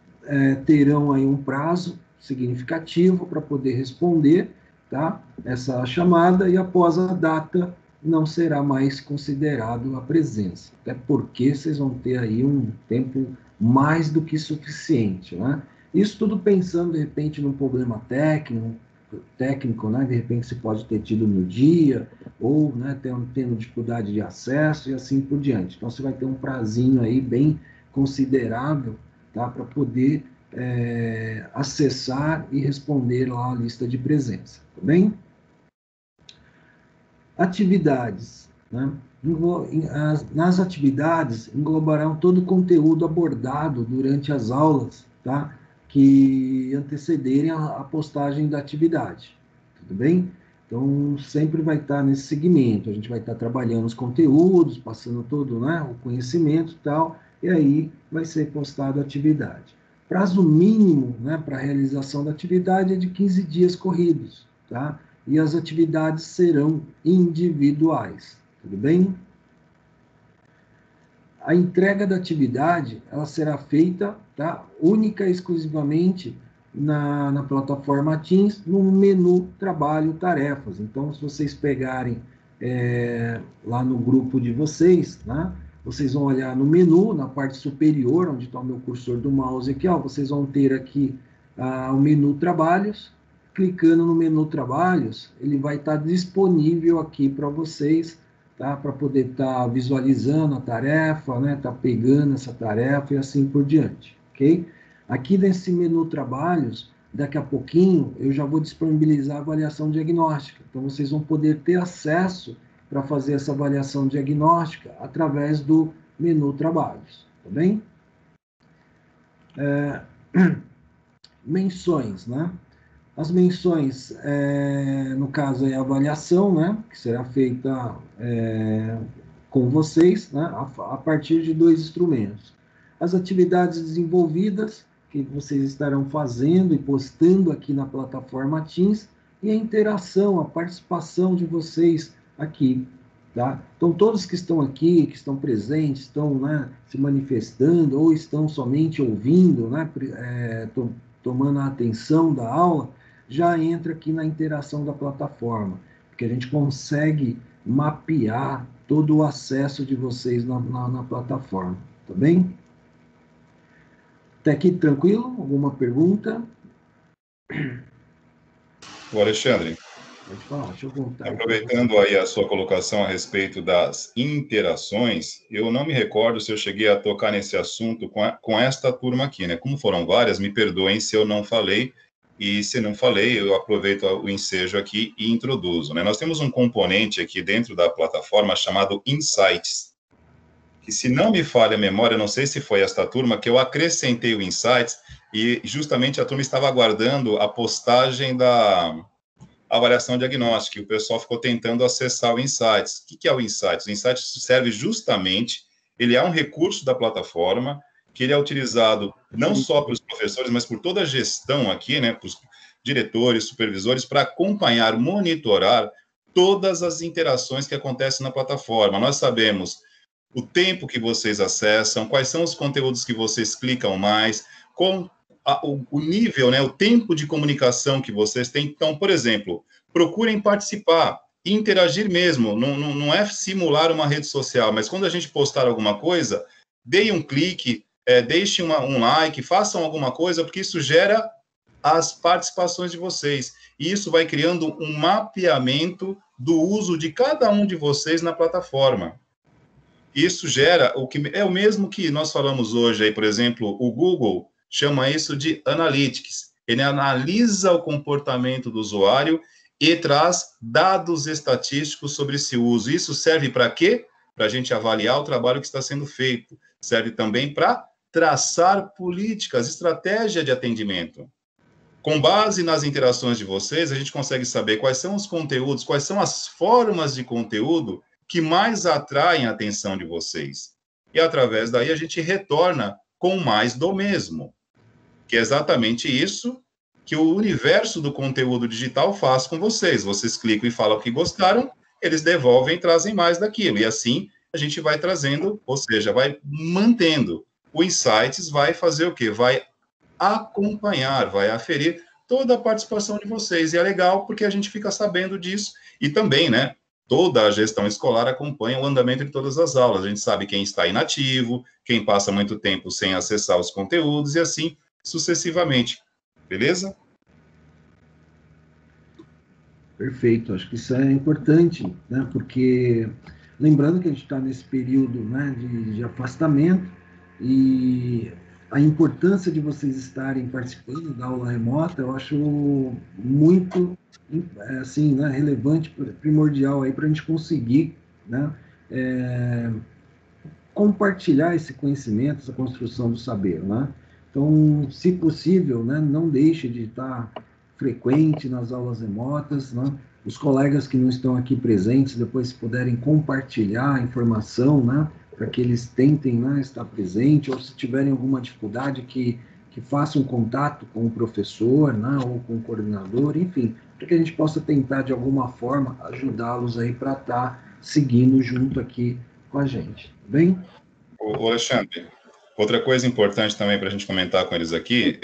terão aí um prazo significativo para poder responder, tá? Essa chamada, e após a data não será mais considerado a presença, até porque vocês vão ter aí um tempo mais do que suficiente, né? Isso tudo pensando, de repente, num problema técnico, né? De repente você pode ter tido no dia, ou, né, tendo dificuldade de acesso e assim por diante. Então, você vai ter um prazinho aí bem considerável, tá? Para poder acessar e responder lá a lista de presença, tá bem? Atividades, né? Nas atividades, englobarão todo o conteúdo abordado durante as aulas, tá? Que antecederem a postagem da atividade, tudo bem? Então, sempre vai estar nesse segmento, a gente vai estar trabalhando os conteúdos, passando todo, né, o conhecimento e tal, e aí vai ser postada a atividade. Prazo mínimo, né, para a realização da atividade é de 15 dias corridos, tá? E as atividades serão individuais, tudo bem? A entrega da atividade, ela será feita, tá, única e exclusivamente na plataforma Teams, no menu Trabalho Tarefas. Então, se vocês pegarem lá no grupo de vocês, né, vocês vão olhar no menu, na parte superior, onde está o meu cursor do mouse aqui, ó, vocês vão ter aqui o menu Trabalhos. Clicando no menu Trabalhos, ele vai estar disponível aqui para vocês, tá? Para poder estar visualizando a tarefa, né? Tá pegando essa tarefa e assim por diante, ok? Aqui nesse menu Trabalhos, daqui a pouquinho, eu já vou disponibilizar a avaliação diagnóstica. Então, vocês vão poder ter acesso para fazer essa avaliação diagnóstica através do menu Trabalhos, tá bem? Menções, né? As menções, no caso, é a avaliação, né, que será feita com vocês, né, a partir de 2 instrumentos. As atividades desenvolvidas, que vocês estarão fazendo e postando aqui na plataforma Teams, e a interação, a participação de vocês aqui, tá? Então, todos que estão aqui, que estão presentes, estão, né, se manifestando, ou estão somente ouvindo, né, tomando a atenção da aula, já entra aqui na interação da plataforma, porque a gente consegue mapear todo o acesso de vocês na plataforma, tá bem? Até aqui tranquilo? Alguma pergunta? O Alexandre, Pode falar, deixa eu voltar. aproveitando aí a sua colocação a respeito das interações, eu não me recordo se eu cheguei a tocar nesse assunto com esta turma aqui, né? Como foram várias, me perdoem se eu não falei, e se não falei, eu aproveito o ensejo aqui e introduzo, né? Nós temos um componente aqui dentro da plataforma chamado Insights, que, se não me falha a memória, não sei se foi esta turma, que eu acrescentei o Insights, e justamente a turma estava aguardando a postagem da avaliação diagnóstica, e o pessoal ficou tentando acessar o Insights. O que é o Insights? O Insights serve justamente, ele é um recurso da plataforma, que ele é utilizado não só pelos professores, mas por toda a gestão aqui, né, para os diretores, supervisores, para acompanhar, monitorar todas as interações que acontecem na plataforma. Nós sabemos o tempo que vocês acessam, quais são os conteúdos que vocês clicam mais, o nível, né, o tempo de comunicação que vocês têm. Então, por exemplo, procurem participar, interagir mesmo, não é simular uma rede social, mas quando a gente postar alguma coisa, deem um clique, deixem um like, façam alguma coisa, porque isso gera as participações de vocês, e isso vai criando um mapeamento do uso de cada um de vocês na plataforma. Isso gera o que é o mesmo que nós falamos hoje aí, por exemplo, o Google chama isso de Analytics. Ele analisa o comportamento do usuário e traz dados estatísticos sobre esse uso. Isso serve para quê? Para a gente avaliar o trabalho que está sendo feito. Serve também para traçar políticas, estratégia de atendimento. Com base nas interações de vocês, a gente consegue saber quais são os conteúdos, quais são as formas de conteúdo que mais atraem a atenção de vocês. E, através daí, a gente retorna com mais do mesmo, que é exatamente isso que o universo do conteúdo digital faz com vocês. Vocês clicam e falam que gostaram, eles devolvem e trazem mais daquilo. E, assim, a gente vai trazendo, ou seja, vai mantendo. O Insights vai fazer o quê? Vai acompanhar, vai aferir toda a participação de vocês. E é legal porque a gente fica sabendo disso. E também, né, toda a gestão escolar acompanha o andamento de todas as aulas. A gente sabe quem está inativo, quem passa muito tempo sem acessar os conteúdos e assim sucessivamente. Beleza? Perfeito, acho que isso é importante, né? Porque lembrando que a gente está nesse período, né, de afastamento e a importância de vocês estarem participando da aula remota, eu acho muito assim, né, relevante, primordial aí para a gente conseguir, né, compartilhar esse conhecimento, essa construção do saber, né? Então, se possível, né, não deixe de estar frequente nas aulas remotas, né? Os colegas que não estão aqui presentes, depois se puderem compartilhar a informação, né, para que eles tentem, né, estar presente, ou se tiverem alguma dificuldade que façam contato com o professor, né, ou com o coordenador, enfim, para que a gente possa tentar, de alguma forma, ajudá-los aí para estar seguindo junto aqui com a gente, tá bem? Ô, Alexandre, outra coisa importante também para a gente comentar com eles aqui,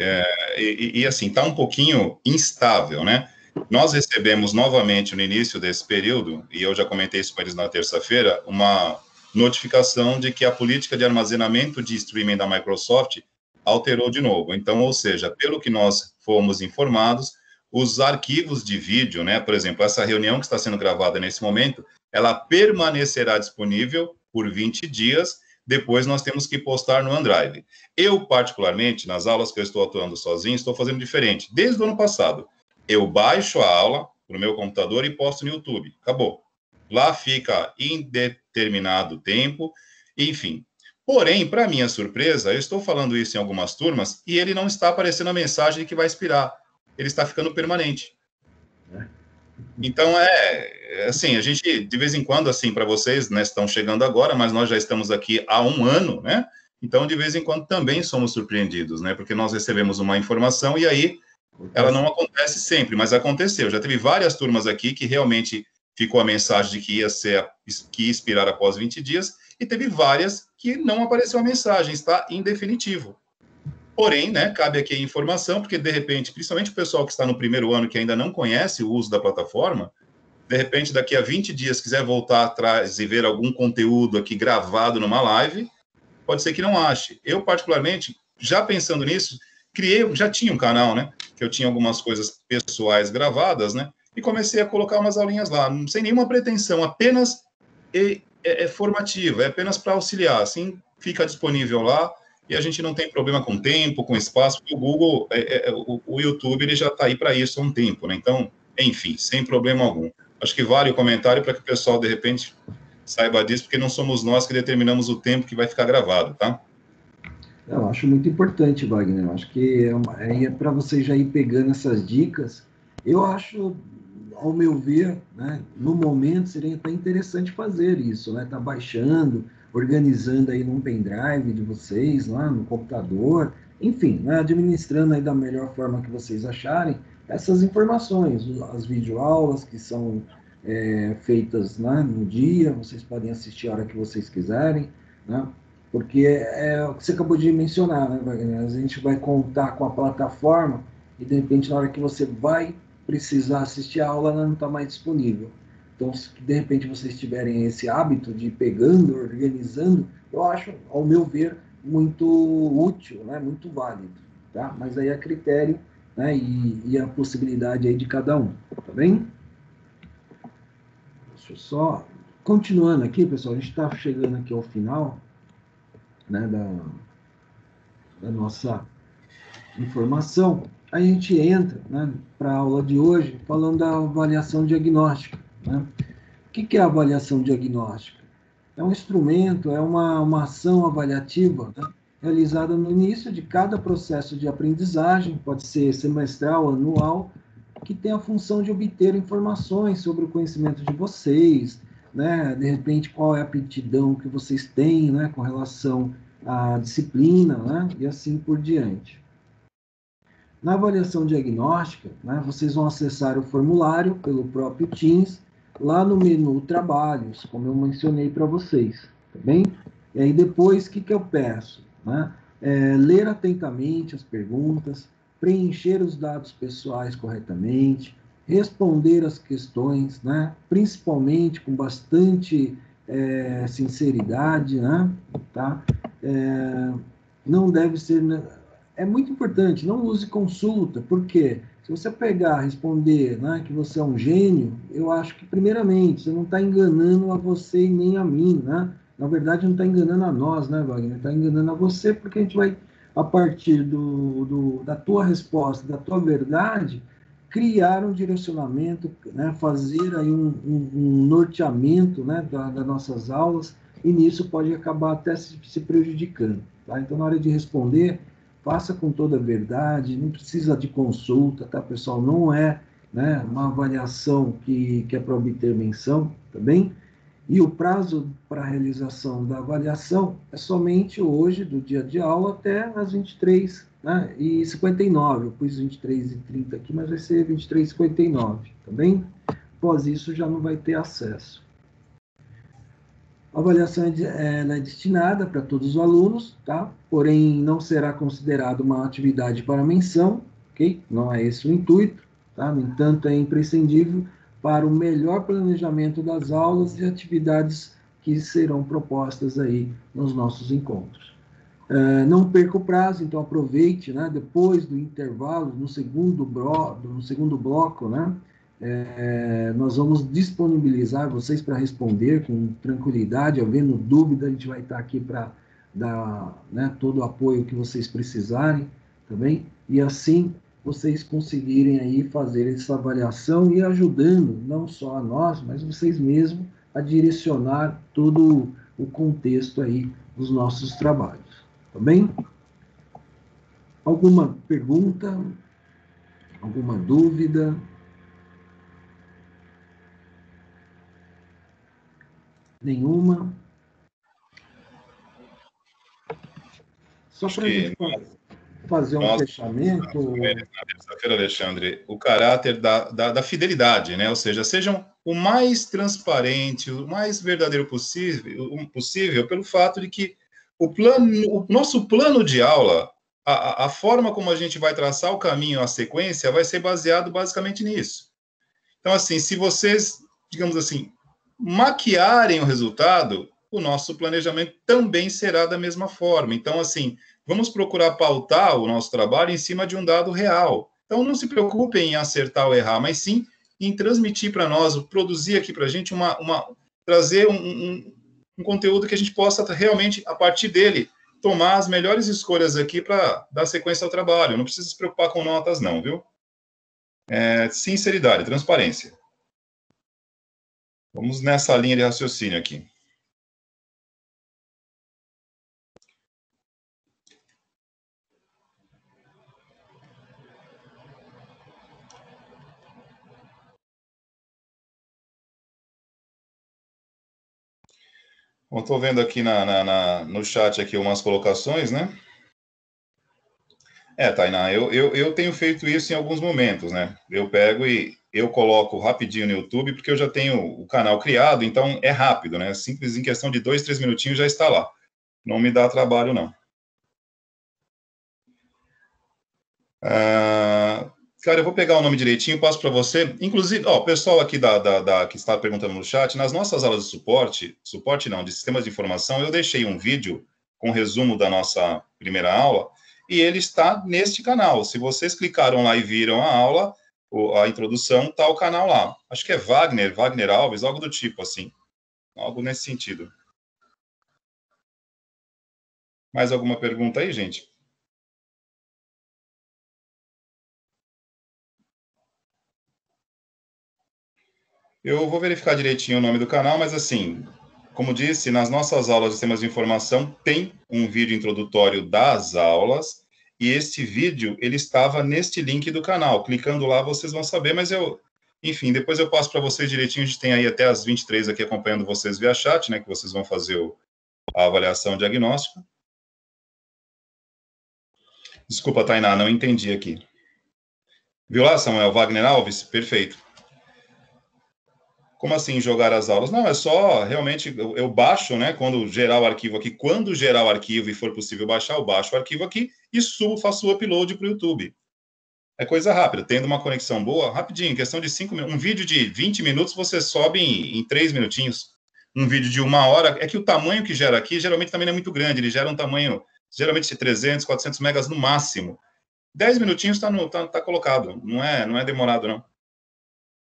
assim, está um pouquinho instável, né? Nós recebemos novamente no início desse período, e eu já comentei isso com eles na terça-feira, uma notificação de que a política de armazenamento de streaming da Microsoft alterou de novo. Então, ou seja, pelo que nós fomos informados, os arquivos de vídeo, né, por exemplo, essa reunião que está sendo gravada nesse momento, ela permanecerá disponível por 20 dias, depois nós temos que postar no OneDrive. Eu, particularmente, nas aulas que eu estou atuando sozinho, estou fazendo diferente. Desde o ano passado, eu baixo a aula no meu computador e posto no YouTube. Acabou. Lá fica indeterminado tempo, enfim. Porém, para minha surpresa, eu estou falando isso em algumas turmas e ele não está aparecendo a mensagem de que vai expirar. Ele está ficando permanente. Então, assim, a gente, de vez em quando, assim, para vocês, né, estão chegando agora, mas nós já estamos aqui há um ano, né? Então, de vez em quando, também somos surpreendidos, né? Porque nós recebemos uma informação e aí ela não acontece sempre, mas aconteceu. Já teve várias turmas aqui que realmente ficou a mensagem de que que ia expirar após 20 dias, e teve várias que não apareceu a mensagem, está em definitivo. Porém, né, cabe aqui a informação, porque de repente, principalmente o pessoal que está no primeiro ano, que ainda não conhece o uso da plataforma, de repente, daqui a 20 dias, quiser voltar atrás e ver algum conteúdo aqui gravado numa live, pode ser que não ache. Eu, particularmente, já pensando nisso, já tinha um canal, né, que eu tinha algumas coisas pessoais gravadas, né, e comecei a colocar umas aulinhas lá, sem nenhuma pretensão, apenas formativa, é apenas para auxiliar, assim, fica disponível lá, e a gente não tem problema com tempo, com espaço, porque o Google, o YouTube, ele já está aí para isso há um tempo, né? Então, enfim, sem problema algum. Acho que vale o comentário para que o pessoal, de repente, saiba disso, porque não somos nós que determinamos o tempo que vai ficar gravado, tá? Eu acho muito importante, Wagner. Eu acho que é para você já ir pegando essas dicas. Eu acho, ao meu ver, né, no momento seria até interessante fazer isso, né? Tá baixando, organizando aí num pendrive de vocês, lá no computador, enfim, né, administrando aí da melhor forma que vocês acharem essas informações, as videoaulas que são feitas, né, no dia, vocês podem assistir a hora que vocês quiserem, né? Porque é o que você acabou de mencionar, né, Wagner? A gente vai contar com a plataforma e, de repente, na hora que você vai precisar assistir a aula, ela não está mais disponível. Então, se de repente vocês tiverem esse hábito de ir pegando, organizando, eu acho, ao meu ver, muito útil, né? Muito válido. Tá? Mas aí é critério, né? E a possibilidade aí de cada um. Tá bem? Deixa eu só... Continuando aqui, pessoal, a gente está chegando aqui ao final, né, da nossa informação, a gente entra, né, para a aula de hoje falando da avaliação diagnóstica. Né? O que é a avaliação diagnóstica? É um instrumento, é uma ação avaliativa, né, realizada no início de cada processo de aprendizagem, pode ser semestral, anual, que tem a função de obter informações sobre o conhecimento de vocês, né, de repente qual é a aptidão que vocês têm, né, com relação à disciplina, né, e assim por diante. Na avaliação diagnóstica, né, vocês vão acessar o formulário pelo próprio Teams, lá no menu Trabalhos, como eu mencionei para vocês. tá bem? E aí depois, o que eu peço? Né? Ler atentamente as perguntas, preencher os dados pessoais corretamente, responder as questões, né? Principalmente com bastante sinceridade, né? Tá? Não deve ser... É muito importante, não use consulta, porque se você pegar, responder, né, que você é um gênio, eu acho que, primeiramente, você não está enganando a você e nem a mim, né? Na verdade, não está enganando a nós, né, Wagner? Está enganando a você, porque a gente vai, a partir da tua resposta, da tua verdade, criar um direcionamento, né, fazer aí um norteamento, né, das nossas aulas, e nisso pode acabar até se prejudicando. Tá? Então, na hora de responder, faça com toda a verdade, não precisa de consulta, tá, pessoal? Não é, né, uma avaliação que é para obter menção, tá bem? E o prazo para a realização da avaliação é somente hoje, do dia de aula, até as 23, né, e 59. Eu pus 23h30 aqui, mas vai ser 23h59, tá bem? Após isso, já não vai ter acesso. A avaliação é destinada para todos os alunos, tá? Porém, não será considerada uma atividade para menção, ok? Não é esse o intuito, tá? No entanto, é imprescindível para o melhor planejamento das aulas e atividades que serão propostas aí nos nossos encontros. Não perca o prazo, então aproveite, né? Depois do intervalo, no segundo bloco, né? Nós vamos disponibilizar vocês para responder com tranquilidade. Havendo dúvida, a gente vai estar aqui para dar, né, todo o apoio que vocês precisarem, também, e assim vocês conseguirem aí fazer essa avaliação e ajudando não só a nós, mas vocês mesmos a direcionar todo o contexto aí dos nossos trabalhos, tá bem? Alguma pergunta? Alguma dúvida? Nenhuma? Só Acho para a gente que fazer um nós, fechamento. na terça-feira, Alexandre, o caráter da fidelidade, né? Ou seja, sejam o mais transparente, o mais verdadeiro possível, pelo fato de que o nosso plano de aula, a forma como a gente vai traçar o caminho, a sequência, vai ser baseado basicamente nisso. Então, assim, se vocês, digamos assim, maquiarem o resultado, o nosso planejamento também será da mesma forma. Então, assim, vamos procurar pautar o nosso trabalho em cima de um dado real. Então, não se preocupem em acertar ou errar, mas sim em transmitir para nós, produzir aqui para a gente trazer um conteúdo que a gente possa realmente, a partir dele, tomar as melhores escolhas aqui para dar sequência ao trabalho. Não precisa se preocupar com notas, não, viu? Sinceridade, transparência. Vamos nessa linha de raciocínio aqui. Estou vendo aqui no chat aqui umas colocações, né? Tainá, eu tenho feito isso em alguns momentos, né? Eu pego e eu coloco rapidinho no YouTube, porque eu já tenho o canal criado, então é rápido, né? Simples, em questão de 2, 3 minutinhos já está lá. Não me dá trabalho, não. Cara, eu vou pegar o nome direitinho, passo para você. Inclusive, ó, o pessoal aqui que está perguntando no chat, nas nossas aulas de suporte não, de sistemas de informação, eu deixei um vídeo com resumo da nossa primeira aula, e ele está neste canal. Se vocês clicaram lá e viram a aula, a introdução, está o canal lá. Acho que é Wagner Alves, algo do tipo, assim. Algo nesse sentido. Mais alguma pergunta aí, gente? Eu vou verificar direitinho o nome do canal, mas assim, como disse, nas nossas aulas de sistemas de informação tem um vídeo introdutório das aulas, e este vídeo, ele estava neste link do canal. Clicando lá, vocês vão saber, mas enfim, depois eu passo para vocês direitinho. A gente tem aí até as 23 aqui acompanhando vocês via chat, né, que vocês vão fazer a avaliação diagnóstica. Desculpa, Tainá, não entendi aqui. Viu lá, Samuel? Wagner Alves? Perfeito. Como assim jogar as aulas? Não, é só realmente eu baixo, né? Quando gerar o arquivo aqui, quando gerar o arquivo e for possível baixar, eu baixo o arquivo aqui e subo, faço o upload para o YouTube. É coisa rápida, tendo uma conexão boa, rapidinho, em questão de 5 minutos. Um vídeo de 20 minutos você sobe em 3 minutinhos. Um vídeo de 1 hora, é que o tamanho que gera aqui geralmente também não é muito grande, ele gera um tamanho geralmente de 300, 400 megas no máximo. 10 minutinhos tá colocado, não é demorado, não.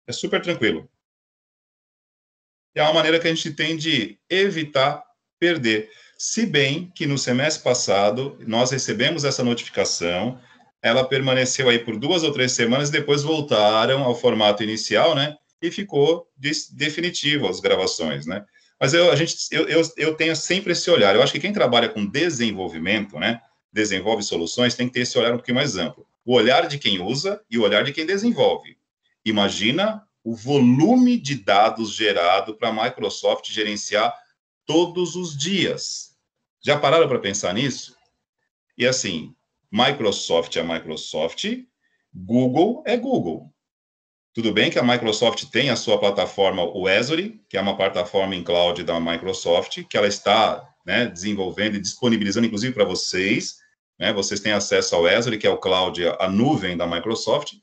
É super tranquilo. É uma maneira que a gente tem de evitar perder. Se bem que no semestre passado, nós recebemos essa notificação, ela permaneceu aí por 2 ou 3 semanas, depois voltaram ao formato inicial, né? E ficou definitivo as gravações, né? Mas eu tenho sempre esse olhar. Eu acho que quem trabalha com desenvolvimento, né? Desenvolve soluções, tem que ter esse olhar um pouquinho mais amplo. O olhar de quem usa e o olhar de quem desenvolve. Imagina o volume de dados gerado para a Microsoft gerenciar todos os dias. Já pararam para pensar nisso? E assim, Microsoft é Microsoft, Google é Google. Tudo bem que a Microsoft tem a sua plataforma, o Azure, que é uma plataforma em cloud da Microsoft, que ela está, né, desenvolvendo e disponibilizando, inclusive, para vocês. Né, vocês têm acesso ao Azure, que é o cloud, a nuvem da Microsoft,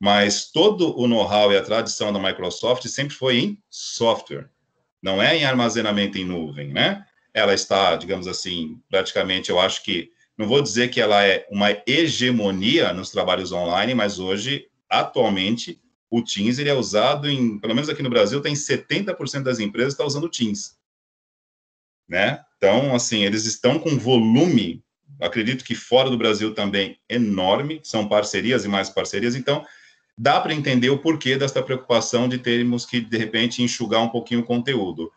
mas todo o know-how e a tradição da Microsoft sempre foi em software, não é em armazenamento em nuvem, né? Ela está, digamos assim, praticamente, eu acho que, não vou dizer que ela é uma hegemonia nos trabalhos online, mas hoje, atualmente, o Teams ele é usado em, pelo menos aqui no Brasil, tem 70% das empresas que estão usando o Teams, né? Então, assim, eles estão com volume, acredito que fora do Brasil também, enorme, são parcerias e mais parcerias, então, dá para entender o porquê dessa preocupação de termos que, de repente, enxugar um pouquinho o conteúdo.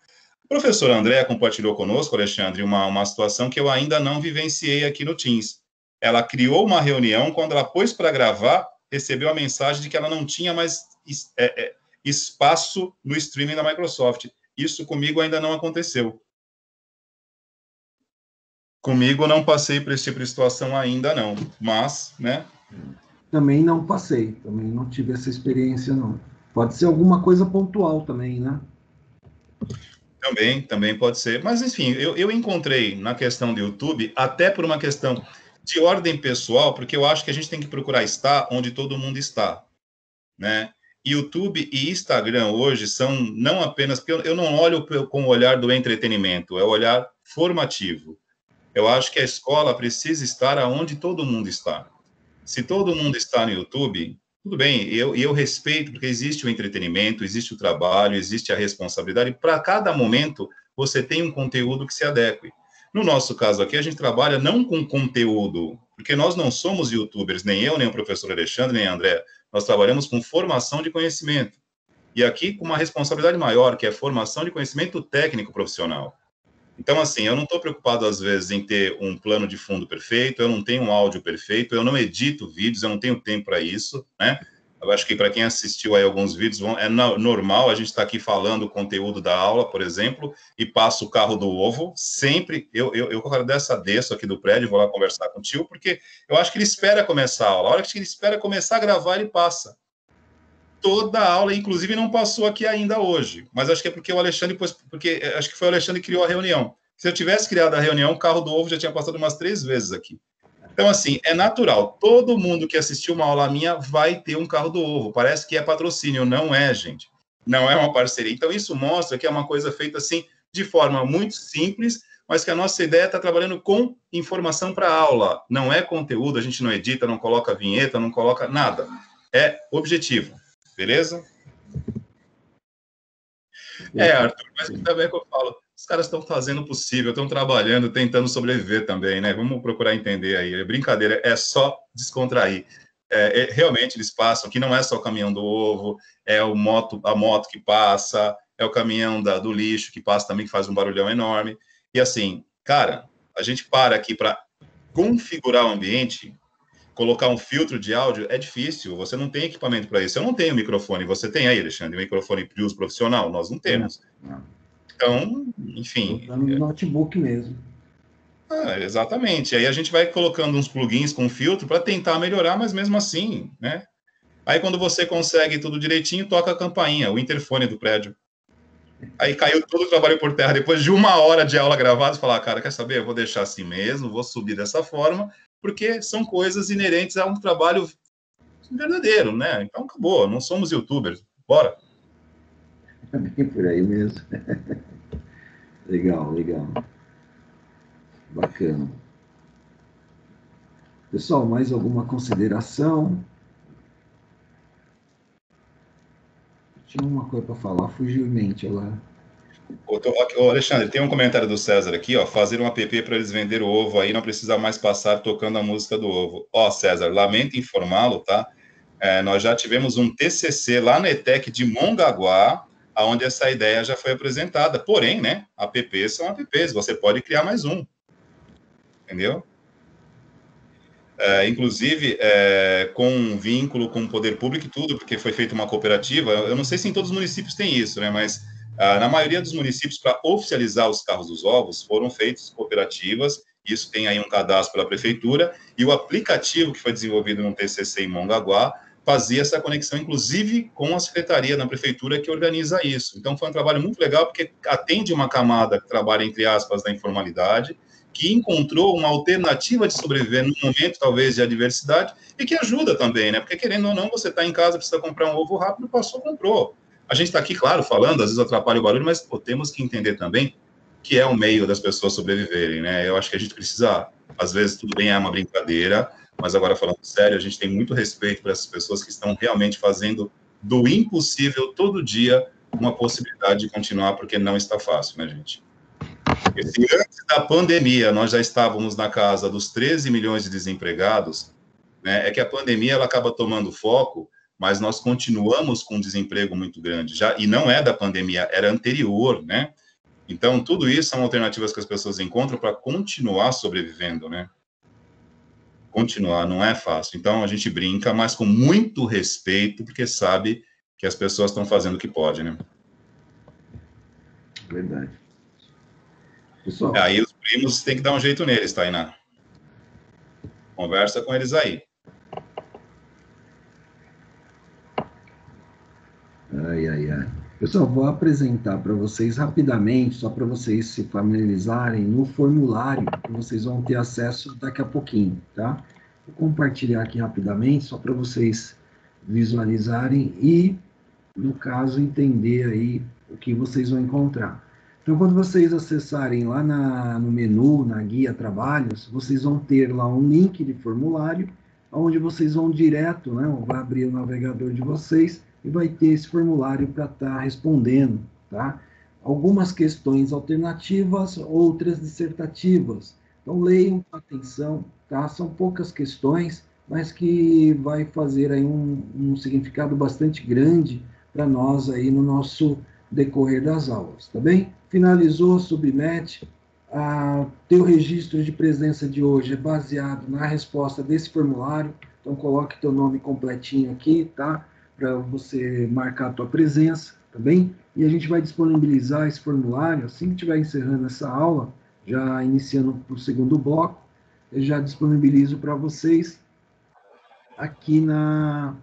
O professor André compartilhou conosco, Alexandre, uma situação que eu ainda não vivenciei aqui no Teams. Ela criou uma reunião, quando ela pôs para gravar, recebeu a mensagem de que ela não tinha mais espaço no streaming da Microsoft. Isso comigo ainda não aconteceu. Comigo não passei por esse tipo de situação ainda não, mas, né? Também não passei, também não tive essa experiência, não. Pode ser alguma coisa pontual também, né? Também pode ser. Mas, enfim, eu encontrei na questão do YouTube, até por uma questão de ordem pessoal, porque eu acho que a gente tem que procurar estar onde todo mundo está, né? YouTube e Instagram hoje são não apenas... Porque eu não olho com o olhar do entretenimento, é o olhar formativo. Eu acho que a escola precisa estar aonde todo mundo está. Se todo mundo está no YouTube, tudo bem, eu respeito, porque existe o entretenimento, existe o trabalho, existe a responsabilidade. Para cada momento, você tem um conteúdo que se adeque. No nosso caso aqui, a gente trabalha não com conteúdo, porque nós não somos youtubers, nem eu, nem o professor Alexandre, nem André. Nós trabalhamos com formação de conhecimento. E aqui com uma responsabilidade maior, que é formação de conhecimento técnico profissional. Então, assim, eu não estou preocupado, às vezes, em ter um plano de fundo perfeito, eu não tenho um áudio perfeito, eu não edito vídeos, eu não tenho tempo para isso, né? Eu acho que para quem assistiu aí alguns vídeos, é normal a gente estar aqui falando o conteúdo da aula, por exemplo, e passa o carro do ovo, sempre, eu desço aqui do prédio, vou lá conversar com o tio, porque eu acho que ele espera começar a aula, a hora que ele espera começar a gravar, ele passa. Toda a aula, inclusive não passou aqui ainda hoje, mas acho que é porque o Alexandre, porque acho que foi o Alexandre que criou a reunião. Se eu tivesse criado a reunião, o carro do ovo já tinha passado umas 3 vezes aqui. Então, assim, é natural. Todo mundo que assistiu uma aula minha vai ter um carro do ovo. Parece que é patrocínio, não é, gente. Não é uma parceria. Então, isso mostra que é uma coisa feita, assim, de forma muito simples, mas que a nossa ideia está trabalhando com informação para aula. Não é conteúdo, a gente não edita, não coloca vinheta, não coloca nada. É objetivo. Beleza? Arthur, mas também é que eu falo, os caras estão fazendo o possível, estão trabalhando, tentando sobreviver também, né? Vamos procurar entender aí. É brincadeira, é só descontrair. Realmente eles passam, que não é só o caminhão do ovo, é a moto que passa, é o caminhão do lixo que passa também, que faz um barulhão enorme. E assim, cara, a gente para aqui para configurar o ambiente. Colocar um filtro de áudio é difícil, você não tem equipamento para isso. Eu não tenho microfone, você tem aí, Alexandre, um microfone de uso profissional? Nós não temos. Então, enfim... Estou usando notebook mesmo. Exatamente. Aí a gente vai colocando uns plugins com filtro para tentar melhorar, mas mesmo assim, né? Aí quando você consegue tudo direitinho, toca a campainha, o interfone do prédio. Aí caiu todo o trabalho por terra. Depois de 1 hora de aula gravada, falar, cara, quer saber? Eu vou deixar assim mesmo, vou subir dessa forma, porque são coisas inerentes a um trabalho verdadeiro, né? Então acabou, não somos youtubers. Bora. É bem por aí mesmo. Legal, legal. Bacana. Pessoal, mais alguma consideração? Tinha uma coisa para falar, fugiu em mente agora. Ô, Alexandre, tem um comentário do César aqui, ó, fazer um app para eles vender o ovo aí, não precisa mais passar tocando a música do ovo. Ó, César, lamento informá-lo, tá? Nós já tivemos um TCC lá na ETEC de Mongaguá, onde essa ideia já foi apresentada. Porém, né, apps são apps, você pode criar mais um, entendeu? Inclusive, com um vínculo com o poder público e tudo, porque foi feita uma cooperativa. Eu não sei se em todos os municípios tem isso, né, mas na maioria dos municípios, para oficializar os carros dos ovos, foram feitas cooperativas. Isso tem aí um cadastro pela prefeitura, e o aplicativo que foi desenvolvido no TCC em Mongaguá fazia essa conexão, inclusive, com a secretaria na prefeitura que organiza isso. Então, foi um trabalho muito legal, porque atende uma camada que trabalha, entre aspas, da informalidade, que encontrou uma alternativa de sobreviver num momento, talvez, de adversidade, e que ajuda também, né? Porque, querendo ou não, você está em casa, precisa comprar um ovo rápido, passou, comprou. A gente está aqui, claro, falando, às vezes atrapalha o barulho, mas pô, temos que entender também que é o meio das pessoas sobreviverem, né? Eu acho que a gente precisa, às vezes, tudo bem, é uma brincadeira, mas agora, falando sério, a gente tem muito respeito por essas pessoas que estão realmente fazendo do impossível, todo dia, uma possibilidade de continuar, porque não está fácil, né, gente? Porque se antes da pandemia nós já estávamos na casa dos 13 milhões de desempregados, né, é que a pandemia ela acaba tomando foco, mas nós continuamos com um desemprego muito grande, já, e não é da pandemia, era anterior, né? Então, tudo isso são alternativas que as pessoas encontram para continuar sobrevivendo, né? Continuar, não é fácil. Então, a gente brinca, mas com muito respeito, porque sabe que as pessoas estão fazendo o que pode, né? Verdade. Pessoal. Aí os primos têm que dar um jeito neles, Tainá. Conversa com eles aí. Ai, ai, ai. Pessoal, vou apresentar para vocês rapidamente, só para vocês se familiarizarem, no formulário que vocês vão ter acesso daqui a pouquinho, tá? Vou compartilhar aqui rapidamente, só para vocês visualizarem e, no caso, entender aí o que vocês vão encontrar. Então, quando vocês acessarem lá no menu, na guia trabalhos, vocês vão ter lá um link de formulário, onde vocês vão direto, né? Vai abrir o navegador de vocês e vai ter esse formulário para estar respondendo, tá? Algumas questões alternativas, outras dissertativas. Então, leiam com atenção, tá? São poucas questões, mas que vai fazer aí um significado bastante grande para nós aí no nosso decorrer das aulas, tá bem? Finalizou, submete. Teu registro de presença de hoje é baseado na resposta desse formulário, então coloque teu nome completinho aqui, tá? Para você marcar a tua presença, tá bem? E a gente vai disponibilizar esse formulário, assim que estiver encerrando essa aula, já iniciando para o segundo bloco, eu já disponibilizo para vocês aqui na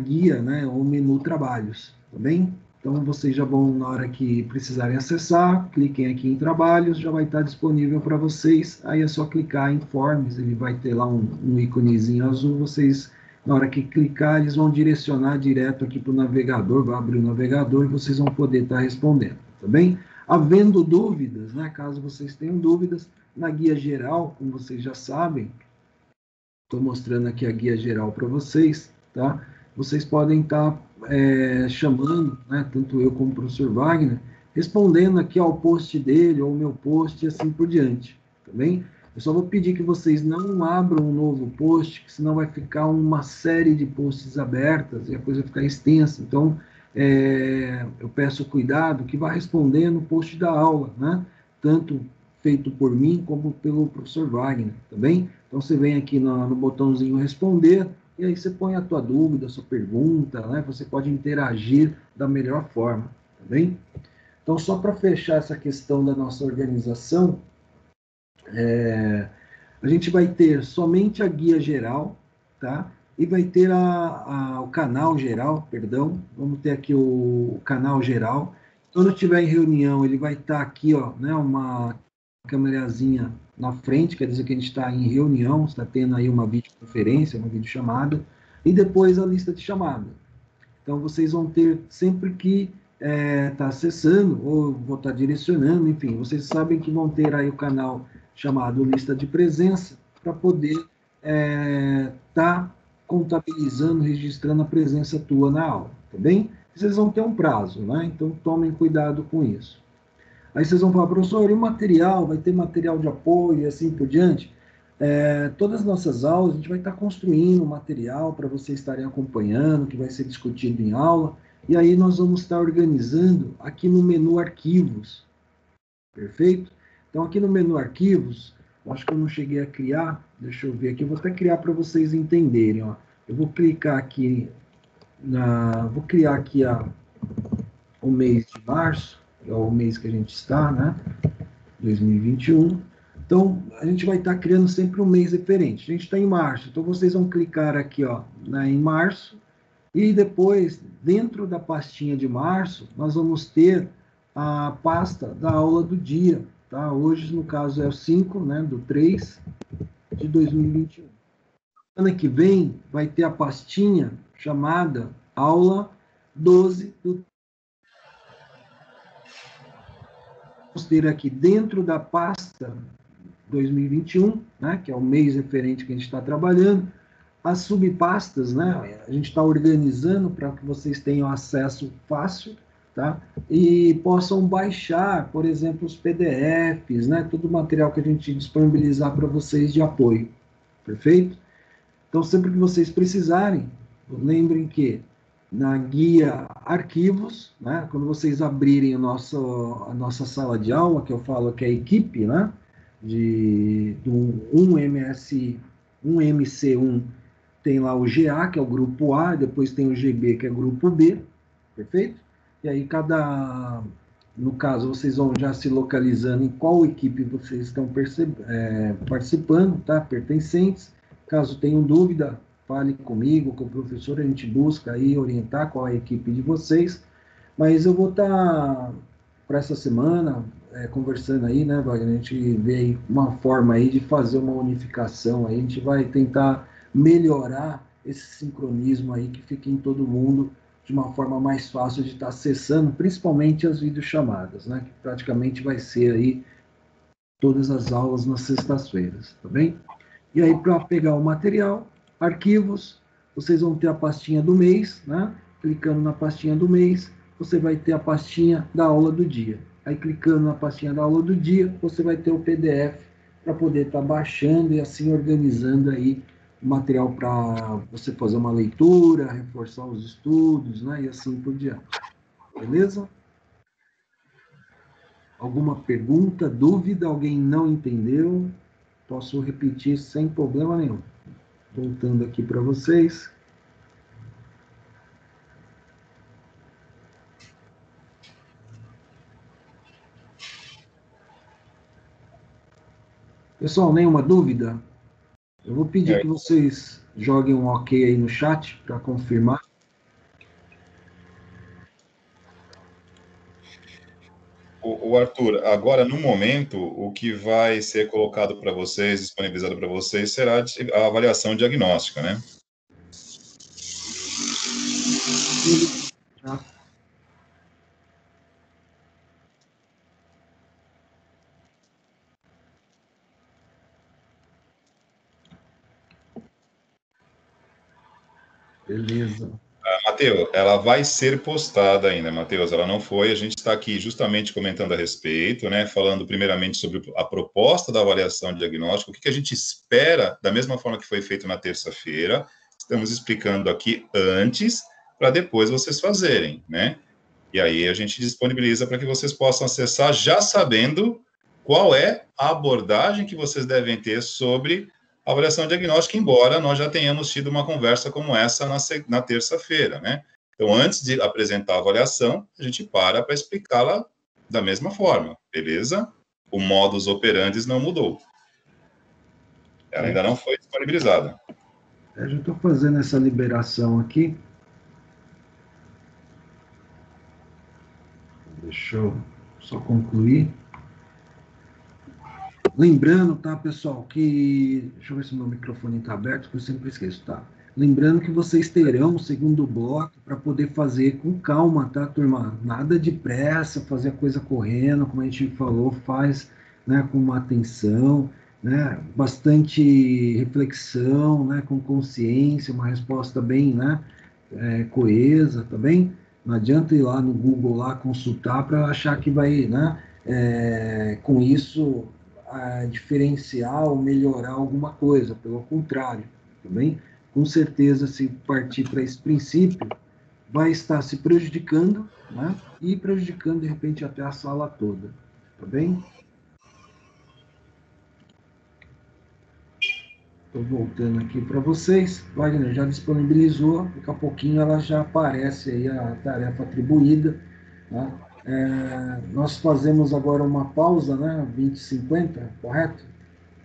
guia, né, o menu trabalhos, tá bem? Então, vocês já vão, na hora que precisarem acessar, cliquem aqui em trabalhos, já vai estar disponível para vocês, aí é só clicar em forms, ele vai ter lá um íconezinho azul, vocês, na hora que clicar, eles vão direcionar direto aqui para o navegador, vai abrir o navegador e vocês vão poder estar respondendo, tá bem? Havendo dúvidas, né, caso vocês tenham dúvidas, na guia geral, como vocês já sabem, estou mostrando aqui a guia geral para vocês, tá? Vocês podem estar chamando, né, tanto eu como o professor Wagner, respondendo aqui ao post dele, ou ao meu post, e assim por diante, tá bem? Eu só vou pedir que vocês não abram um novo post, que senão vai ficar uma série de posts abertas e a coisa vai ficar extensa. Então, eu peço cuidado que vá respondendo o post da aula, né? Tanto feito por mim como pelo professor Wagner, tá bem? Então, você vem aqui no botãozinho responder, e aí você põe a tua dúvida, a sua pergunta, né? Você pode interagir da melhor forma, tá bem? Então, só para fechar essa questão da nossa organização, a gente vai ter somente a guia geral, tá? E vai ter o canal geral, perdão, vamos ter aqui o canal geral, Quando estiver em reunião, ele vai estar aqui, ó, né, uma câmerazinha na frente, quer dizer que a gente está em reunião, está tendo aí uma videoconferência, uma videochamada, e depois a lista de chamada. Então, vocês vão ter sempre que estar acessando, ou vou estar direcionando, enfim, vocês sabem que vão ter aí o canal chamado lista de presença, para poder estar contabilizando, registrando a presença tua na aula, tá bem? Vocês vão ter um prazo, né? Então, tomem cuidado com isso. Aí vocês vão falar, professor, e o material? Vai ter material de apoio e assim por diante? Todas as nossas aulas, a gente vai estar construindo material para vocês estarem acompanhando, que vai ser discutido em aula, e aí nós vamos estar organizando aqui no menu Arquivos, perfeito? Então, aqui no menu Arquivos, acho que eu não cheguei a criar, deixa eu ver aqui, eu vou até criar para vocês entenderem, ó. Eu vou clicar aqui, vou criar aqui o mês de março, é o mês que a gente está, né? 2021. Então, a gente vai estar criando sempre um mês diferente. A gente está em março, então vocês vão clicar aqui, ó, em março, e depois, dentro da pastinha de março, nós vamos ter a pasta da aula do dia, tá? Hoje, no caso, é o 5, né, do 3 de 2021. Ano que vem, vai ter a pastinha chamada aula 12 do vamos ter aqui dentro da pasta 2021, né, que é o mês referente que a gente está trabalhando, as subpastas, né, a gente está organizando para que vocês tenham acesso fácil, tá, e possam baixar, por exemplo, os PDFs, né, todo o material que a gente disponibilizar para vocês de apoio, perfeito? Então, sempre que vocês precisarem, lembrem que na guia Arquivos, né, quando vocês abrirem a nossa sala de aula, que eu falo que é a equipe, né, do 1MC1, tem lá o GA, que é o grupo A, depois tem o GB, que é o grupo B, perfeito? E aí no caso, vocês vão já se localizando em qual equipe vocês estão participando, tá? Pertencentes. Caso tenham dúvida, fale comigo, com o professor, a gente busca aí orientar qual é a equipe de vocês. Mas eu vou estar, para essa semana, conversando aí, né, Wagner? A gente vê aí uma forma aí de fazer uma unificação, aí a gente vai tentar melhorar esse sincronismo aí, que fique em todo mundo de uma forma mais fácil de estar acessando, principalmente as videochamadas, né, que praticamente vai ser aí todas as aulas nas sextas-feiras, tá bem? E aí, para pegar o material, arquivos, vocês vão ter a pastinha do mês, né? Clicando na pastinha do mês, você vai ter a pastinha da aula do dia. Aí, clicando na pastinha da aula do dia, você vai ter o PDF para poder estar baixando e assim organizando aí o material para você fazer uma leitura, reforçar os estudos, né? E assim por diante. Beleza? Alguma pergunta, dúvida? Alguém não entendeu? Posso repetir sem problema nenhum. Voltando aqui para vocês. Pessoal, nenhuma dúvida? Eu vou pedir que vocês joguem um ok aí no chat para confirmar. O Arthur, agora no momento, o que vai ser colocado para vocês, disponibilizado para vocês, será a avaliação diagnóstica, né? Tá? Beleza. Matheus, ela vai ser postada ainda, Matheus, ela não foi, a gente está aqui justamente comentando a respeito, né, falando primeiramente sobre a proposta da avaliação diagnóstica, o que a gente espera, da mesma forma que foi feito na terça-feira, estamos explicando aqui antes, para depois vocês fazerem, né, e aí a gente disponibiliza para que vocês possam acessar já sabendo qual é a abordagem que vocês devem ter sobre a avaliação diagnóstica, embora nós já tenhamos tido uma conversa como essa na terça-feira, né? Então, antes de apresentar a avaliação, a gente para explicá-la da mesma forma, beleza? O modus operandi não mudou. Ela ainda não foi disponibilizada. Eu já estou fazendo essa liberação aqui. Deixa eu só concluir. Lembrando, tá, pessoal, que... Deixa eu ver se o meu microfone está aberto, que eu sempre esqueço, tá? Lembrando que vocês terão o segundo bloco para poder fazer com calma, tá, turma? Nada de pressa, fazer a coisa correndo, como a gente falou, faz, né, com uma atenção, né, bastante reflexão, né, com consciência, uma resposta bem, né, coesa, tá bem? Não adianta ir lá no Google lá consultar para achar que vai, né, com isso diferenciar ou melhorar alguma coisa, pelo contrário, tá bem? Com certeza, se partir para esse princípio, vai estar se prejudicando, né? E prejudicando, de repente, até a sala toda, tá bem? Estou voltando aqui para vocês. Wagner já disponibilizou, daqui a pouquinho ela já aparece aí a tarefa atribuída, né? Nós fazemos agora uma pausa, né? 20h50, correto?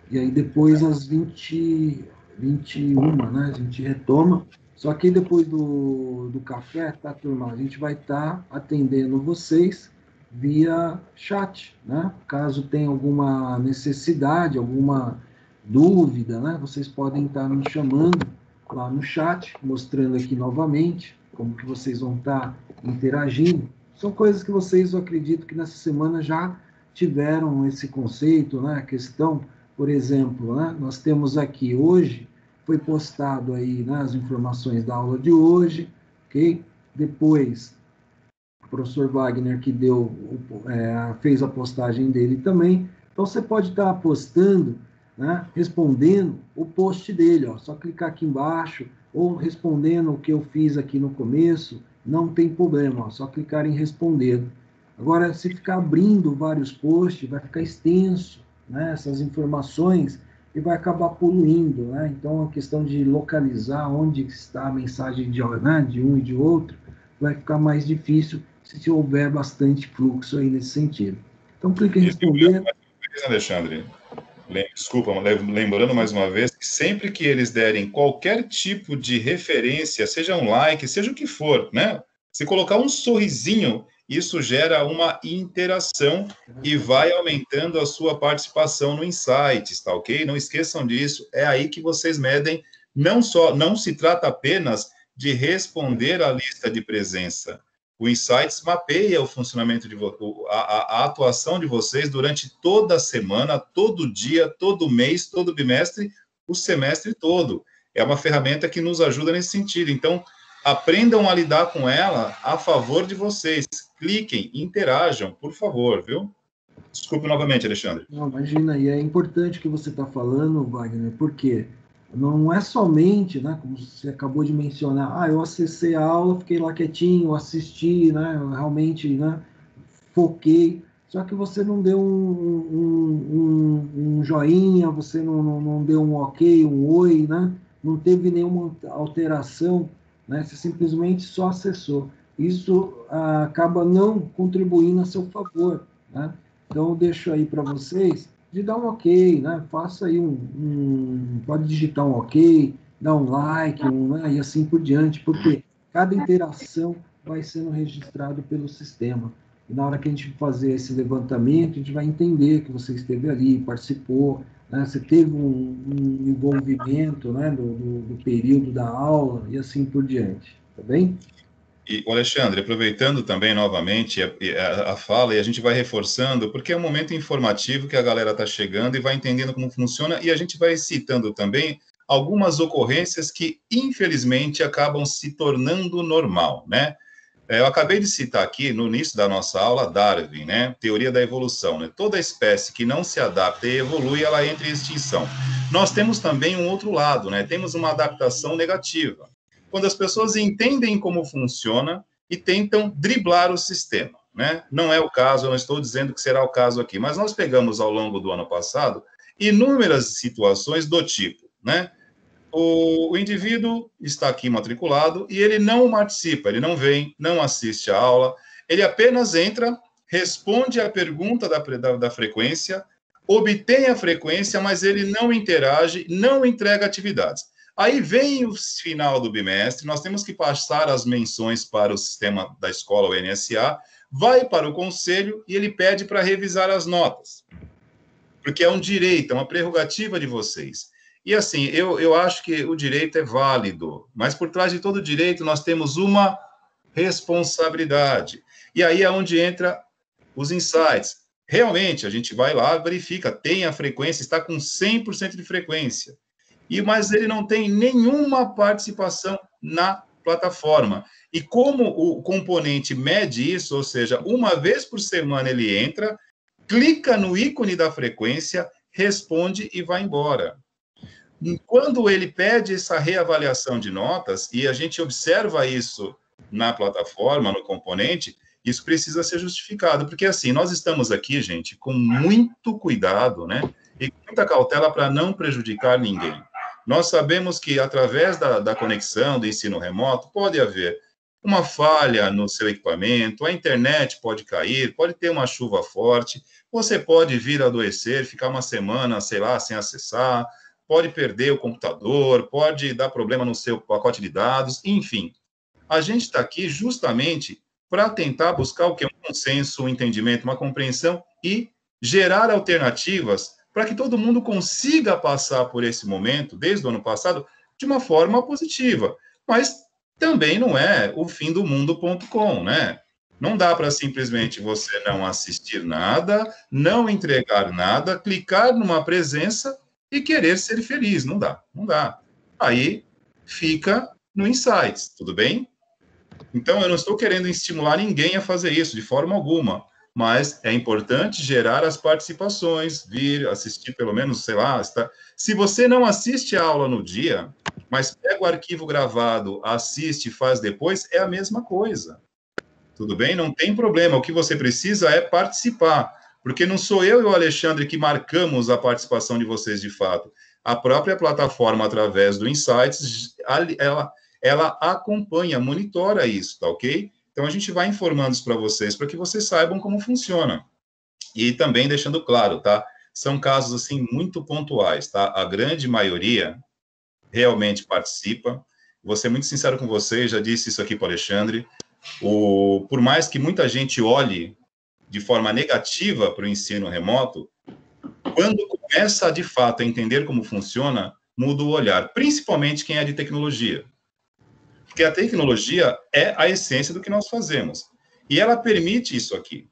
E aí depois às 21, né, a gente retoma. Só que depois do café, tá, turma? A gente vai estar atendendo vocês via chat, né? Caso tenha alguma necessidade, alguma dúvida, né? Vocês podem estar nos chamando lá no chat, mostrando aqui novamente como que vocês vão estar interagindo. São coisas que vocês, eu acredito que nessa semana já tiveram esse conceito, né? A questão, por exemplo, né? Nós temos aqui hoje, foi postado aí, né, as informações da aula de hoje, ok? Depois, o professor Wagner que fez a postagem dele também. Então, você pode estar postando, né, respondendo o post dele, ó, só clicar aqui embaixo, ou respondendo o que eu fiz aqui no começo, não tem problema, ó, só clicar em responder. Agora, se ficar abrindo vários posts, vai ficar extenso, né, essas informações, e vai acabar poluindo, né? Então, a questão de localizar onde está a mensagem né, de um e de outro vai ficar mais difícil se houver bastante fluxo aí nesse sentido. Então, clique em responder. Alexandre, desculpa, lembrando mais uma vez que sempre que eles derem qualquer tipo de referência, seja um like, seja o que for, né? Se colocar um sorrisinho, isso gera uma interação e vai aumentando a sua participação no Insights, tá ok? Não esqueçam disso, é aí que vocês medem, não se trata apenas de responder à lista de presença. O Insights mapeia o funcionamento a atuação de vocês durante toda a semana, todo dia, todo mês, todo bimestre, o semestre todo. É uma ferramenta que nos ajuda nesse sentido. Então, aprendam a lidar com ela a favor de vocês. Cliquem, interajam, por favor, viu? Desculpe novamente, Alexandre. Não, imagina, e é importante o que você está falando, Wagner, porque não é somente, né, como você acabou de mencionar, eu acessei a aula, fiquei lá quietinho, assisti, né, realmente, né, foquei, só que você não deu um joinha, você não deu um ok, um oi, né, não teve nenhuma alteração, né, você simplesmente só acessou. Isso acaba não contribuindo a seu favor, né? Então, eu deixo aí para vocês de dar um ok, né? Faça aí pode digitar um ok, dar um like, né? E assim por diante, porque cada interação vai sendo registrado pelo sistema. E na hora que a gente fazer esse levantamento, a gente vai entender que você esteve ali, participou, né? Você teve um envolvimento, né? do período da aula e assim por diante, tá bem? E, Alexandre, aproveitando também novamente a fala, e a gente vai reforçando, porque é um momento informativo que a galera está chegando e vai entendendo como funciona, e a gente vai citando também algumas ocorrências que, infelizmente, acabam se tornando normal, né? Eu acabei de citar aqui, no início da nossa aula, Darwin, né? Teoria da evolução, né? Toda espécie que não se adapta e evolui, ela entra em extinção. Nós temos também um outro lado, né? Temos uma adaptação negativa, quando as pessoas entendem como funciona e tentam driblar o sistema, né? Não é o caso, eu não estou dizendo que será o caso aqui, mas nós pegamos ao longo do ano passado inúmeras situações do tipo, né? O indivíduo está aqui matriculado e ele não participa, ele não vem, não assiste a aula, ele apenas entra, responde a pergunta da frequência, obtém a frequência, mas ele não interage, não entrega atividades. Aí vem o final do bimestre, nós temos que passar as menções para o sistema da escola, o NSA, vai para o conselho e ele pede para revisar as notas. Porque é um direito, é uma prerrogativa de vocês. E assim, eu acho que o direito é válido, mas por trás de todo direito nós temos uma responsabilidade. E aí é onde entra os insights. Realmente, a gente vai lá, verifica, tem a frequência, está com 100% de frequência. Mas ele não tem nenhuma participação na plataforma. E como o componente mede isso, ou seja, uma vez por semana ele entra, clica no ícone da frequência, responde e vai embora. Quando ele pede essa reavaliação de notas, e a gente observa isso na plataforma, no componente, isso precisa ser justificado, porque assim, nós estamos aqui, gente, com muito cuidado, né, e com muita cautela para não prejudicar ninguém. Nós sabemos que, através da conexão do ensino remoto, pode haver uma falha no seu equipamento, a internet pode cair, pode ter uma chuva forte, você pode vir a adoecer, ficar uma semana, sei lá, sem acessar, pode perder o computador, pode dar problema no seu pacote de dados, enfim. A gente está aqui justamente para tentar buscar o que é um consenso, um entendimento, uma compreensão e gerar alternativas para que todo mundo consiga passar por esse momento, desde o ano passado, de uma forma positiva. Mas também não é o fim do mundo.com, né? Não dá para simplesmente você não assistir nada, não entregar nada, clicar numa presença e querer ser feliz. Não dá, não dá. Aí fica no Insights, tudo bem? Então, eu não estou querendo estimular ninguém a fazer isso, de forma alguma, mas é importante gerar as participações, vir, assistir pelo menos, sei lá, se você não assiste a aula no dia, mas pega o arquivo gravado, assiste e faz depois, é a mesma coisa. Tudo bem? Não tem problema, o que você precisa é participar, porque não sou eu e o Alexandre que marcamos a participação de vocês de fato. A própria plataforma, através do Insights, ela acompanha, monitora isso, tá ok? Então, a gente vai informando isso para vocês, para que vocês saibam como funciona. E também deixando claro, tá? São casos, assim, muito pontuais, tá? A grande maioria realmente participa. Vou ser muito sincero com vocês, já disse isso aqui para o Alexandre. Por mais que muita gente olhe de forma negativa para o ensino remoto, quando começa, de fato, a entender como funciona, muda o olhar, principalmente quem é de tecnologia. Porque a tecnologia é a essência do que nós fazemos. E ela permite isso aqui.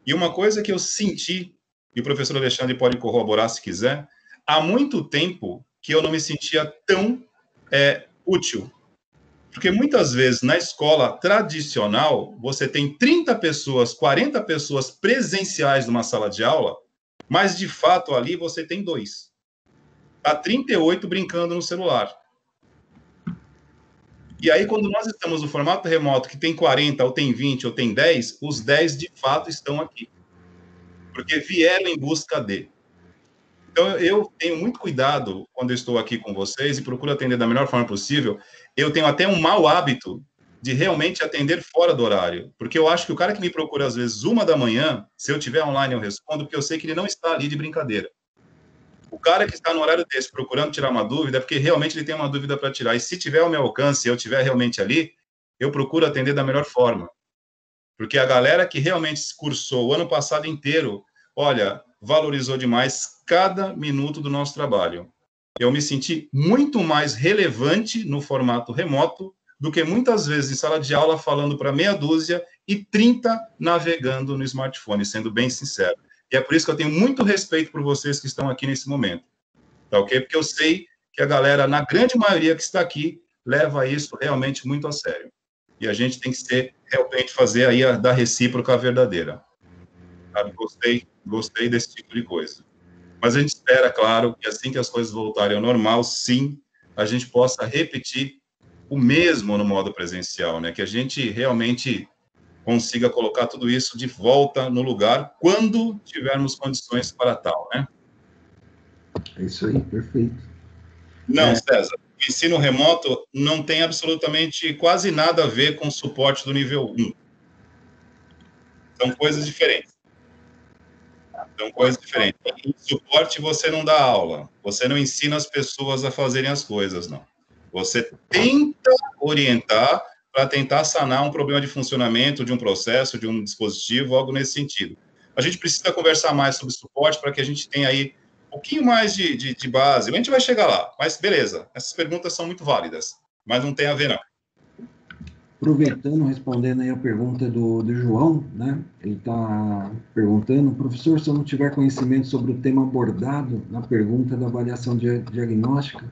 E uma coisa que eu senti, e o professor Alexandre pode corroborar se quiser, há muito tempo que eu não me sentia tão útil. Porque muitas vezes na escola tradicional, você tem 30 pessoas, 40 pessoas presenciais numa sala de aula, mas de fato ali você tem 2. Há 38 brincando no celular. E aí, quando nós estamos no formato remoto, que tem 40, ou tem 20, ou tem 10, os 10 de fato estão aqui. Porque vieram em busca de. Então, eu tenho muito cuidado quando eu estou aqui com vocês e procuro atender da melhor forma possível. Eu tenho até um mau hábito de realmente atender fora do horário. Porque eu acho que o cara que me procura, às vezes, 1h, se eu tiver online, eu respondo, porque eu sei que ele não está ali de brincadeira. O cara que está no horário desse procurando tirar uma dúvida é porque realmente ele tem uma dúvida para tirar. E se tiver ao meu alcance, eu tiver realmente ali, eu procuro atender da melhor forma. Porque a galera que realmente cursou o ano passado inteiro, olha, valorizou demais cada minuto do nosso trabalho. Eu me senti muito mais relevante no formato remoto do que muitas vezes em sala de aula falando para meia dúzia e 30 navegando no smartphone, sendo bem sincero. E é por isso que eu tenho muito respeito por vocês que estão aqui nesse momento, tá ok? Porque eu sei que a galera, na grande maioria que está aqui, leva isso realmente muito a sério. E a gente tem que realmente fazer aí da recíproca verdadeira. Sabe? Gostei desse tipo de coisa. Mas a gente espera, claro, que assim que as coisas voltarem ao normal, sim, a gente possa repetir o mesmo no modo presencial, né? Que a gente realmente consiga colocar tudo isso de volta no lugar quando tivermos condições para tal, né? É isso aí, perfeito. Não, César, o ensino remoto não tem absolutamente quase nada a ver com o suporte do nível 1. São coisas diferentes. Em suporte, você não dá aula, você não ensina as pessoas a fazerem as coisas, não. Você tenta orientar, para tentar sanar um problema de funcionamento de um processo, de um dispositivo, algo nesse sentido. A gente precisa conversar mais sobre suporte para que a gente tenha aí um pouquinho mais de base. A gente vai chegar lá, mas beleza, essas perguntas são muito válidas, mas não tem a ver, não. Aproveitando, respondendo aí a pergunta do João, né? Ele está perguntando, professor, se eu não tiver conhecimento sobre o tema abordado na pergunta da avaliação diagnóstica,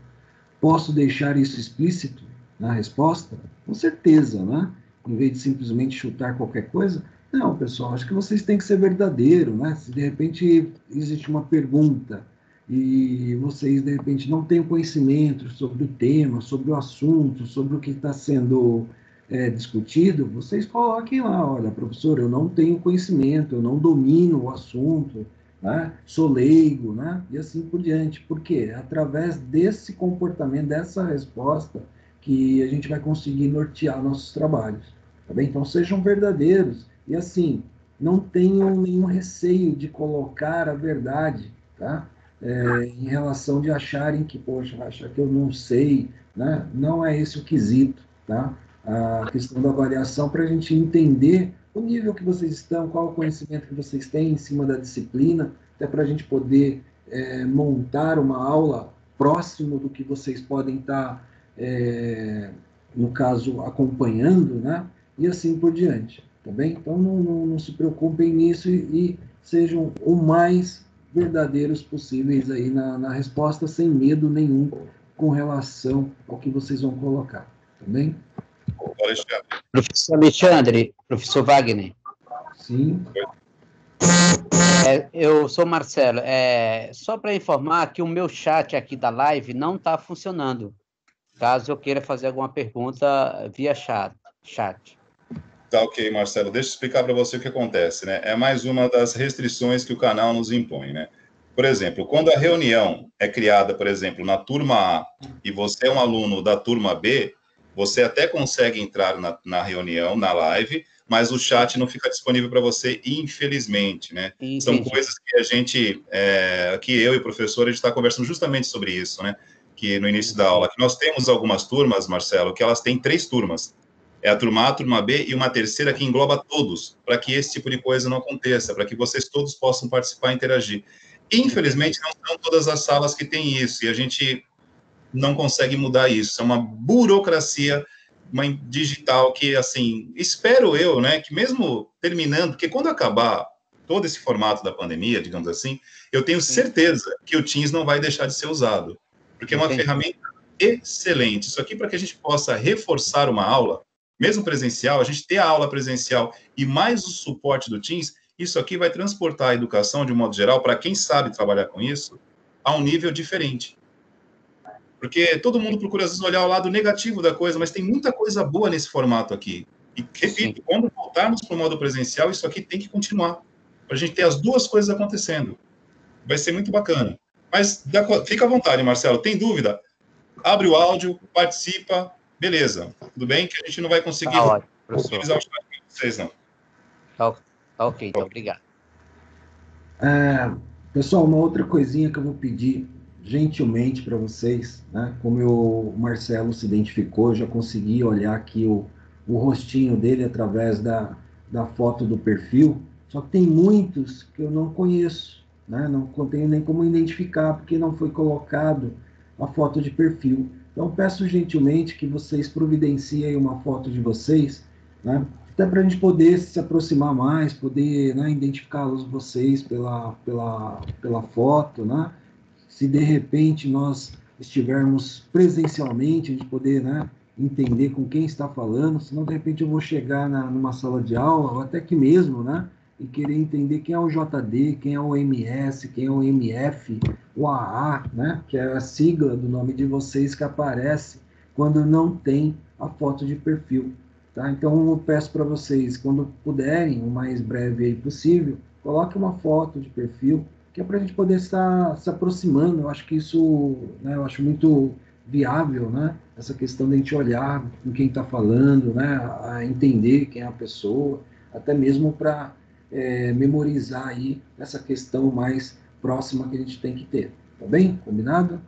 posso deixar isso explícito na resposta? Com certeza, né? Em vez de simplesmente chutar qualquer coisa. Não, pessoal, acho que vocês têm que ser verdadeiro, né? Se de repente existe uma pergunta e vocês, de repente, não têm conhecimento sobre o tema, sobre o assunto, sobre o que está sendo discutido, vocês coloquem lá, olha, professor, eu não tenho conhecimento, eu não domino o assunto, né? Sou leigo, né? E assim por diante. Por quê? É através desse comportamento, dessa resposta, que a gente vai conseguir nortear nossos trabalhos. Tá bem? Então, sejam verdadeiros. E assim, não tenham nenhum receio de colocar a verdade, tá? Em relação de acharem que, poxa, achar que eu não sei, né? Não é esse o quesito, tá? A questão da avaliação para a gente entender o nível que vocês estão, qual o conhecimento que vocês têm em cima da disciplina, até para a gente poder montar uma aula próximo do que vocês podem estar, no caso, acompanhando, né? E assim por diante, tá bem? Então, não se preocupem nisso e sejam o mais verdadeiros possíveis aí na resposta, sem medo nenhum com relação ao que vocês vão colocar, tá bem? Alexandre. Professor Alexandre, professor Wagner. Sim. Eu sou Marcelo. Só para informar que o meu chat aqui da live não está funcionando, caso eu queira fazer alguma pergunta via chat. Tá ok, Marcelo. Deixa eu explicar para você o que acontece, né? É mais uma das restrições que o canal nos impõe, né? Por exemplo, quando a reunião é criada, por exemplo, na turma A e você é um aluno da turma B, você até consegue entrar na reunião, na live, mas o chat não fica disponível para você, infelizmente, né? Entendi. São coisas que a gente, que eu e o professor, a gente está conversando justamente sobre isso, né? Que no início da aula, que nós temos algumas turmas, Marcelo, que elas têm 3 turmas. É a turma A, a turma B e uma terceira que engloba todos, para que esse tipo de coisa não aconteça, para que vocês todos possam participar e interagir. Infelizmente, não são todas as salas que têm isso, e a gente não consegue mudar isso. É uma burocracia digital que, assim, espero eu, né, que mesmo terminando, porque quando acabar todo esse formato da pandemia, digamos assim, eu tenho certeza que o Teams não vai deixar de ser usado, porque é uma ferramenta excelente. Isso aqui, para que a gente possa reforçar uma aula, mesmo presencial, a gente ter a aula presencial e mais o suporte do Teams, isso aqui vai transportar a educação, de um modo geral, para quem sabe trabalhar com isso, a um nível diferente. Porque todo mundo procura, às vezes, olhar o lado negativo da coisa, mas tem muita coisa boa nesse formato aqui. E, repito, quando voltarmos para o modo presencial, isso aqui tem que continuar, para a gente ter as duas coisas acontecendo. Vai ser muito bacana. Mas fica à vontade, Marcelo. Tem dúvida? Abre o áudio, participa, beleza. Tudo bem? Que a gente não vai conseguir utilizar o chat com vocês, não. Tá ok, então, obrigado. Pessoal, uma outra coisinha que eu vou pedir gentilmente para vocês, né? Como o Marcelo se identificou, eu já consegui olhar aqui o rostinho dele através da foto do perfil, só que tem muitos que eu não conheço, né? Não tenho nem como identificar, porque não foi colocado a foto de perfil. Então, peço gentilmente que vocês providenciem uma foto de vocês, né? Até para a gente poder se aproximar mais, poder, né, identificá-los vocês pela foto, né? Se de repente nós estivermos presencialmente, a gente poder, né, entender com quem está falando, senão de repente eu vou chegar numa sala de aula, ou até aqui mesmo, né, e querer entender quem é o JD, quem é o MS, quem é o MF, o AA, né, que é a sigla do nome de vocês que aparece quando não tem a foto de perfil. Tá? Então, eu peço para vocês, quando puderem, o mais breve aí possível, coloque uma foto de perfil, que é para a gente poder estar se aproximando. Eu acho que isso, né, eu acho muito viável, né? Essa questão de a gente olhar com quem está falando, né? A entender quem é a pessoa, até mesmo para memorizar aí essa questão mais próxima que a gente tem que ter. Tá bem? Combinado?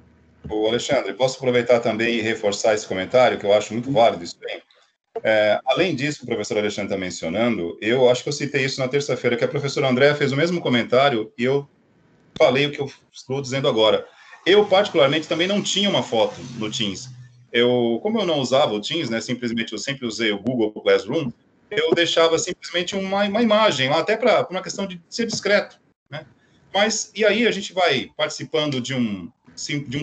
Ô, Alexandre, posso aproveitar também e reforçar esse comentário, que eu acho muito válido isso bem? Além disso, que o professor Alexandre está mencionando, eu acho que eu citei isso na terça-feira, que a professora Andréa fez o mesmo comentário e eu falei o que eu estou dizendo agora. Eu, particularmente, também não tinha uma foto no Teams. Como eu não usava o Teams, né, simplesmente eu sempre usei o Google Classroom, eu deixava simplesmente uma imagem lá, até para uma questão de ser discreto, né? Mas, e aí a gente vai participando de um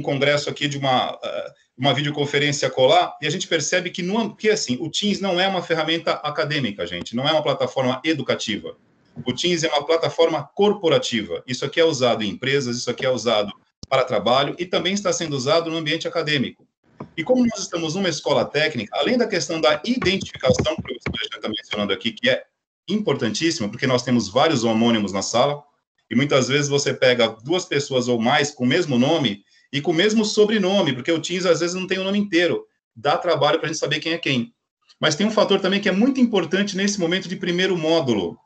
congresso aqui, de uma videoconferência colar, e a gente percebe que assim, o Teams não é uma ferramenta acadêmica, gente, não é uma plataforma educativa. O Teams é uma plataforma corporativa. Isso aqui é usado em empresas, isso aqui é usado para trabalho e também está sendo usado no ambiente acadêmico. E como nós estamos numa escola técnica, além da questão da identificação, que o professor já está mencionando aqui, que é importantíssima, porque nós temos vários homônimos na sala, e muitas vezes você pega 2 pessoas ou mais com o mesmo nome e com o mesmo sobrenome, porque o Teams às vezes não tem o nome inteiro. Dá trabalho para a gente saber quem é quem. Mas tem um fator também que é muito importante nesse momento de primeiro módulo,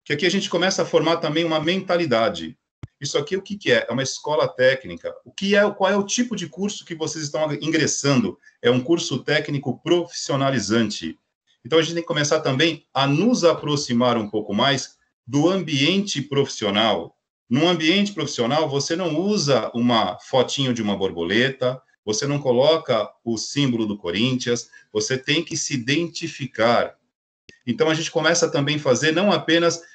que aqui a gente começa a formar também uma mentalidade. Isso aqui o que é? É uma escola técnica. Qual é o tipo de curso que vocês estão ingressando? É um curso técnico profissionalizante. Então a gente tem que começar também a nos aproximar um pouco mais do ambiente profissional. Num ambiente profissional, você não usa uma fotinho de uma borboleta, você não coloca o símbolo do Corinthians, você tem que se identificar. Então, a gente começa também a fazer,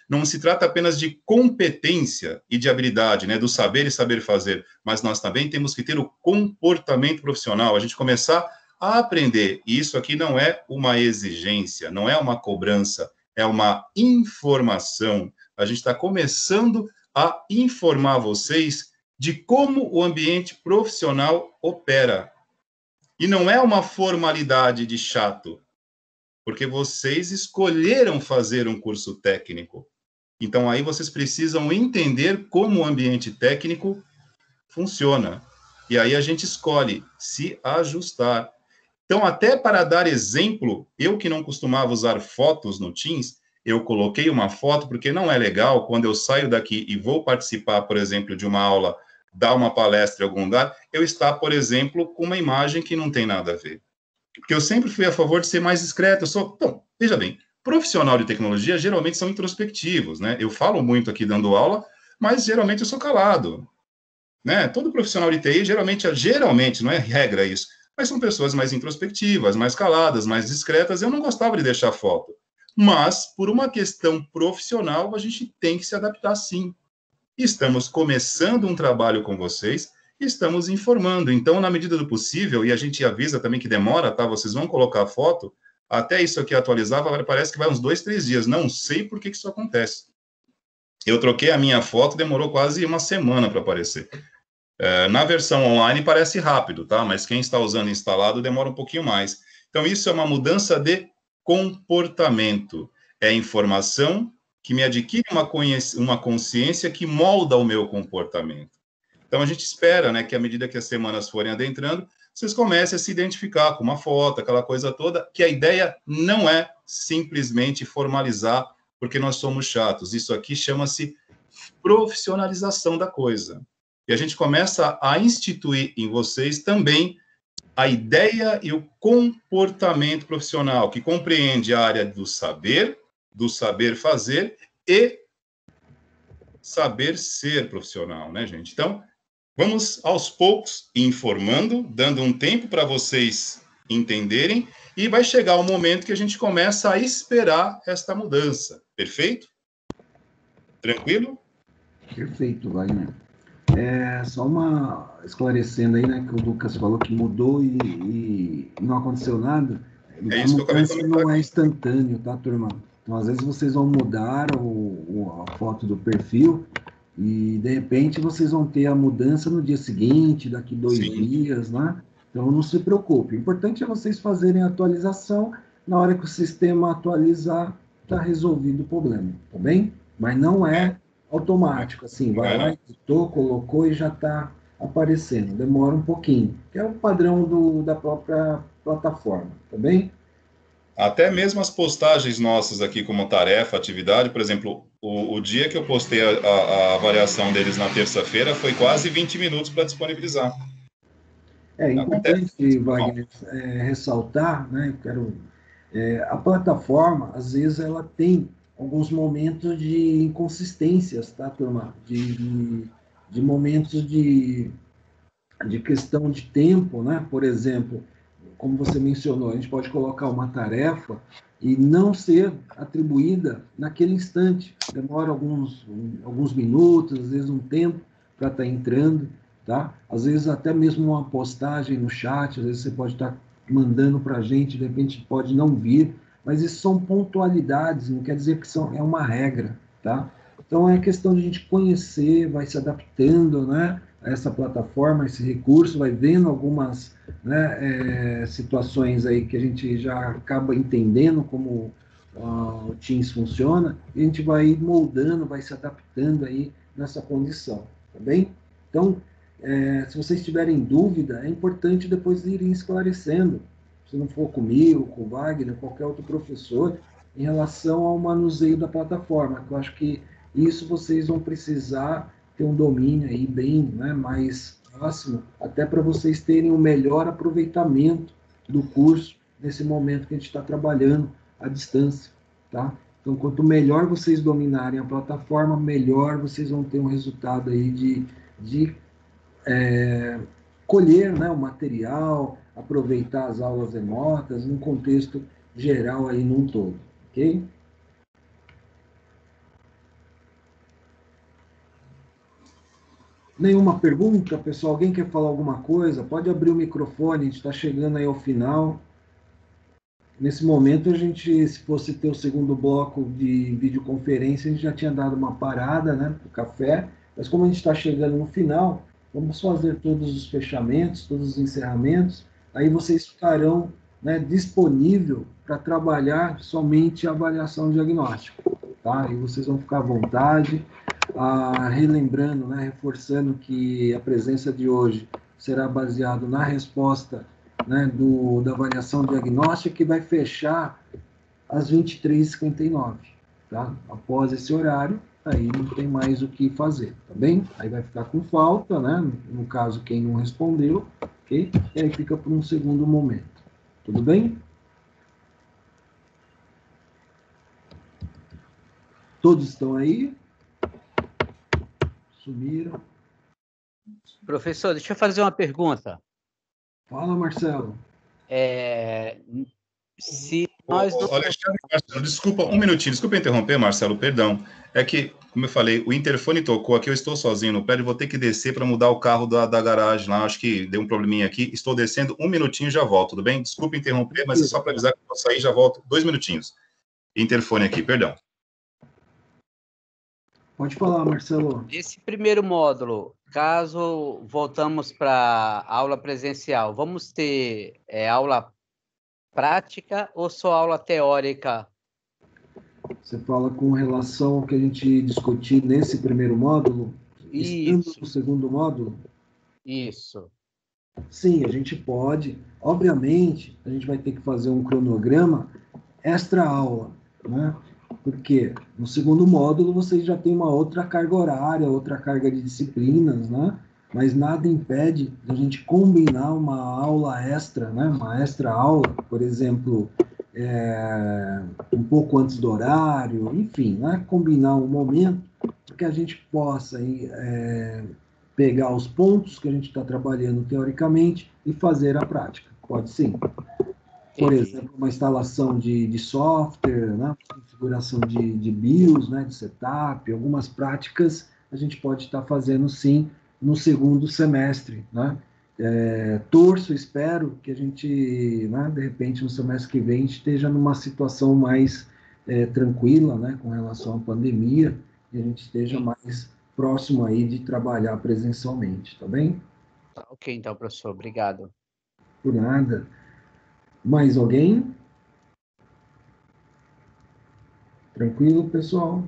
não se trata apenas de competência e de habilidade, né, do saber e saber fazer, mas nós também temos que ter o comportamento profissional, a gente começar a aprender. E isso aqui não é uma exigência, não é uma cobrança, é uma informação. A gente está começando a informar vocês de como o ambiente profissional opera. E não é uma formalidade de chato, porque vocês escolheram fazer um curso técnico. Então, aí vocês precisam entender como o ambiente técnico funciona. E aí a gente escolhe se ajustar. Então, até para dar exemplo, eu que não costumava usar fotos no Teams, eu coloquei uma foto, porque não é legal quando eu saio daqui e vou participar, por exemplo, de uma aula, dar uma palestra em algum lugar, eu estar, por exemplo, com uma imagem que não tem nada a ver. Porque eu sempre fui a favor de ser mais discreto. Então, veja bem, profissional de tecnologia geralmente são introspectivos, né? Eu falo muito aqui dando aula, mas geralmente eu sou calado, né? Todo profissional de TI geralmente, não é regra isso, mas são pessoas mais introspectivas, mais caladas, mais discretas. Eu não gostava de deixar foto. Mas, por uma questão profissional, a gente tem que se adaptar sim. Estamos começando um trabalho com vocês, estamos informando. Então, na medida do possível, e a gente avisa também que demora, tá? Vocês vão colocar a foto, até isso aqui atualizar, parece que vai uns 2, 3 dias. Não sei por que isso acontece. Eu troquei a minha foto, demorou quase uma semana para aparecer. Na versão online parece rápido, tá? Mas quem está usando instalado demora um pouquinho mais. Então, isso é uma mudança de comportamento. É informação que me adquire uma consciência que molda o meu comportamento. Então, a gente espera, né, que à medida que as semanas forem adentrando, vocês comecem a se identificar com uma foto, aquela coisa toda, que a ideia não é simplesmente formalizar, porque nós somos chatos. Isso aqui chama-se profissionalização da coisa. E a gente começa a instituir em vocês também a ideia e o comportamento profissional, que compreende a área do saber fazer e saber ser profissional, né, gente? Então, vamos aos poucos informando, dando um tempo para vocês entenderem, e vai chegar o momento que a gente começa a esperar esta mudança. Perfeito? Tranquilo? Perfeito, Wagner. Só esclarecendo aí, né, que o Lucas falou que mudou e não aconteceu nada. É isso que eu acabei de comentar. Não é instantâneo, tá, turma? Então, às vezes vocês vão mudar a foto do perfil e, de repente, vocês vão ter a mudança no dia seguinte, daqui 2 dias, né? Então, não se preocupe. O importante é vocês fazerem a atualização. Na hora que o sistema atualizar, está resolvido o problema, tá bem? Mas não é automático, assim, vai lá, editou, colocou e já está aparecendo. Demora um pouquinho, que é o padrão da própria plataforma, tá bem? Até mesmo as postagens nossas aqui como tarefa, atividade, por exemplo, o dia que eu postei a avaliação deles na terça-feira foi quase 20 minutos para disponibilizar. É importante, Wagner, ressaltar, né, quero A plataforma, às vezes, ela tem alguns momentos de inconsistências, tá, turma? De momentos de questão de tempo, né? Por exemplo, como você mencionou, a gente pode colocar uma tarefa e não ser atribuída naquele instante. Demora alguns minutos, às vezes um tempo para estar entrando, tá? Às vezes até mesmo uma postagem no chat, às vezes você pode estar mandando para a gente, de repente pode não vir, mas isso são pontualidades, não quer dizer que é uma regra, tá? Então é questão de a gente conhecer, vai se adaptando, né, a essa plataforma, a esse recurso, vai vendo algumas, né, situações aí que a gente já acaba entendendo como o Teams funciona, e a gente vai moldando, vai se adaptando aí nessa condição, tá bem? Então, se vocês tiverem dúvida, é importante depois irem esclarecendo, se não for comigo, com o Wagner, qualquer outro professor, em relação ao manuseio da plataforma, que eu acho que isso vocês vão precisar ter um domínio aí bem, né, mais próximo, até para vocês terem um melhor aproveitamento do curso nesse momento que a gente está trabalhando à distância, tá? Então, quanto melhor vocês dominarem a plataforma, melhor vocês vão ter um resultado aí de colher, né, o material, aproveitar as aulas remotas, num contexto geral aí num todo, ok? Nenhuma pergunta, pessoal? Alguém quer falar alguma coisa? Pode abrir o microfone, a gente está chegando aí ao final. Nesse momento, a gente, se fosse ter o segundo bloco de videoconferência, a gente já tinha dado uma parada, né, para o café, mas como a gente está chegando no final, vamos fazer todos os fechamentos, todos os encerramentos, aí vocês ficarão, né, disponível para trabalhar somente a avaliação diagnóstica, tá? E vocês vão ficar à vontade, relembrando, né, reforçando que a presença de hoje será baseado na resposta, né, da avaliação diagnóstica, que vai fechar às 23h59, tá? Após esse horário, aí não tem mais o que fazer, tá bem? Aí vai ficar com falta, né? No caso, quem não respondeu, ok? E aí fica para um segundo momento. Tudo bem? Todos estão aí? Sumiram? Professor, deixa eu fazer uma pergunta. Fala, Marcelo. Se nós não... Alexandre, Marcelo, desculpa, um minutinho, desculpa interromper, Marcelo, perdão. É que, como eu falei, o interfone tocou aqui, eu estou sozinho no prédio, vou ter que descer para mudar o carro da garagem lá, acho que deu um probleminha aqui, estou descendo, um minutinho e já volto, tudo bem? Desculpa interromper, mas é só para avisar que eu vou sair, já volto, 2 minutinhos. Interfone aqui, perdão. Pode falar, Marcelo. Esse primeiro módulo, caso voltamos para aula presencial, vamos ter aula prática ou só aula teórica? Você fala com relação ao que a gente discutiu nesse primeiro módulo? Estando no segundo módulo? Isso. Sim, a gente pode. Obviamente, a gente vai ter que fazer um cronograma extra-aula, né? Porque no segundo módulo vocês já tem uma outra carga horária, outra carga de disciplinas, né? Mas nada impede de a gente combinar uma aula extra, né? Uma extra-aula, por exemplo, um pouco antes do horário, enfim, né? Combinar um momento para que a gente possa pegar os pontos que a gente está trabalhando teoricamente e fazer a prática. Pode sim. Por exemplo, uma instalação de software, né? Configuração de BIOS, né? De setup, algumas práticas a gente pode estar fazendo sim no segundo semestre, né? Torço, espero que a gente, né, de repente, no semestre que vem, esteja numa situação mais tranquila, né, com relação à pandemia, e a gente esteja mais próximo aí de trabalhar presencialmente, tá bem? Ok, então, professor, obrigado. Por nada. Mais alguém? Tranquilo, pessoal?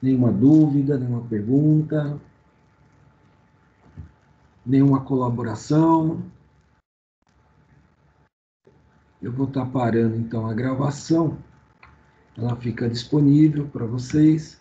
Nenhuma dúvida, nenhuma pergunta? Nenhuma colaboração? Eu vou estar parando, então, a gravação. Ela fica disponível para vocês.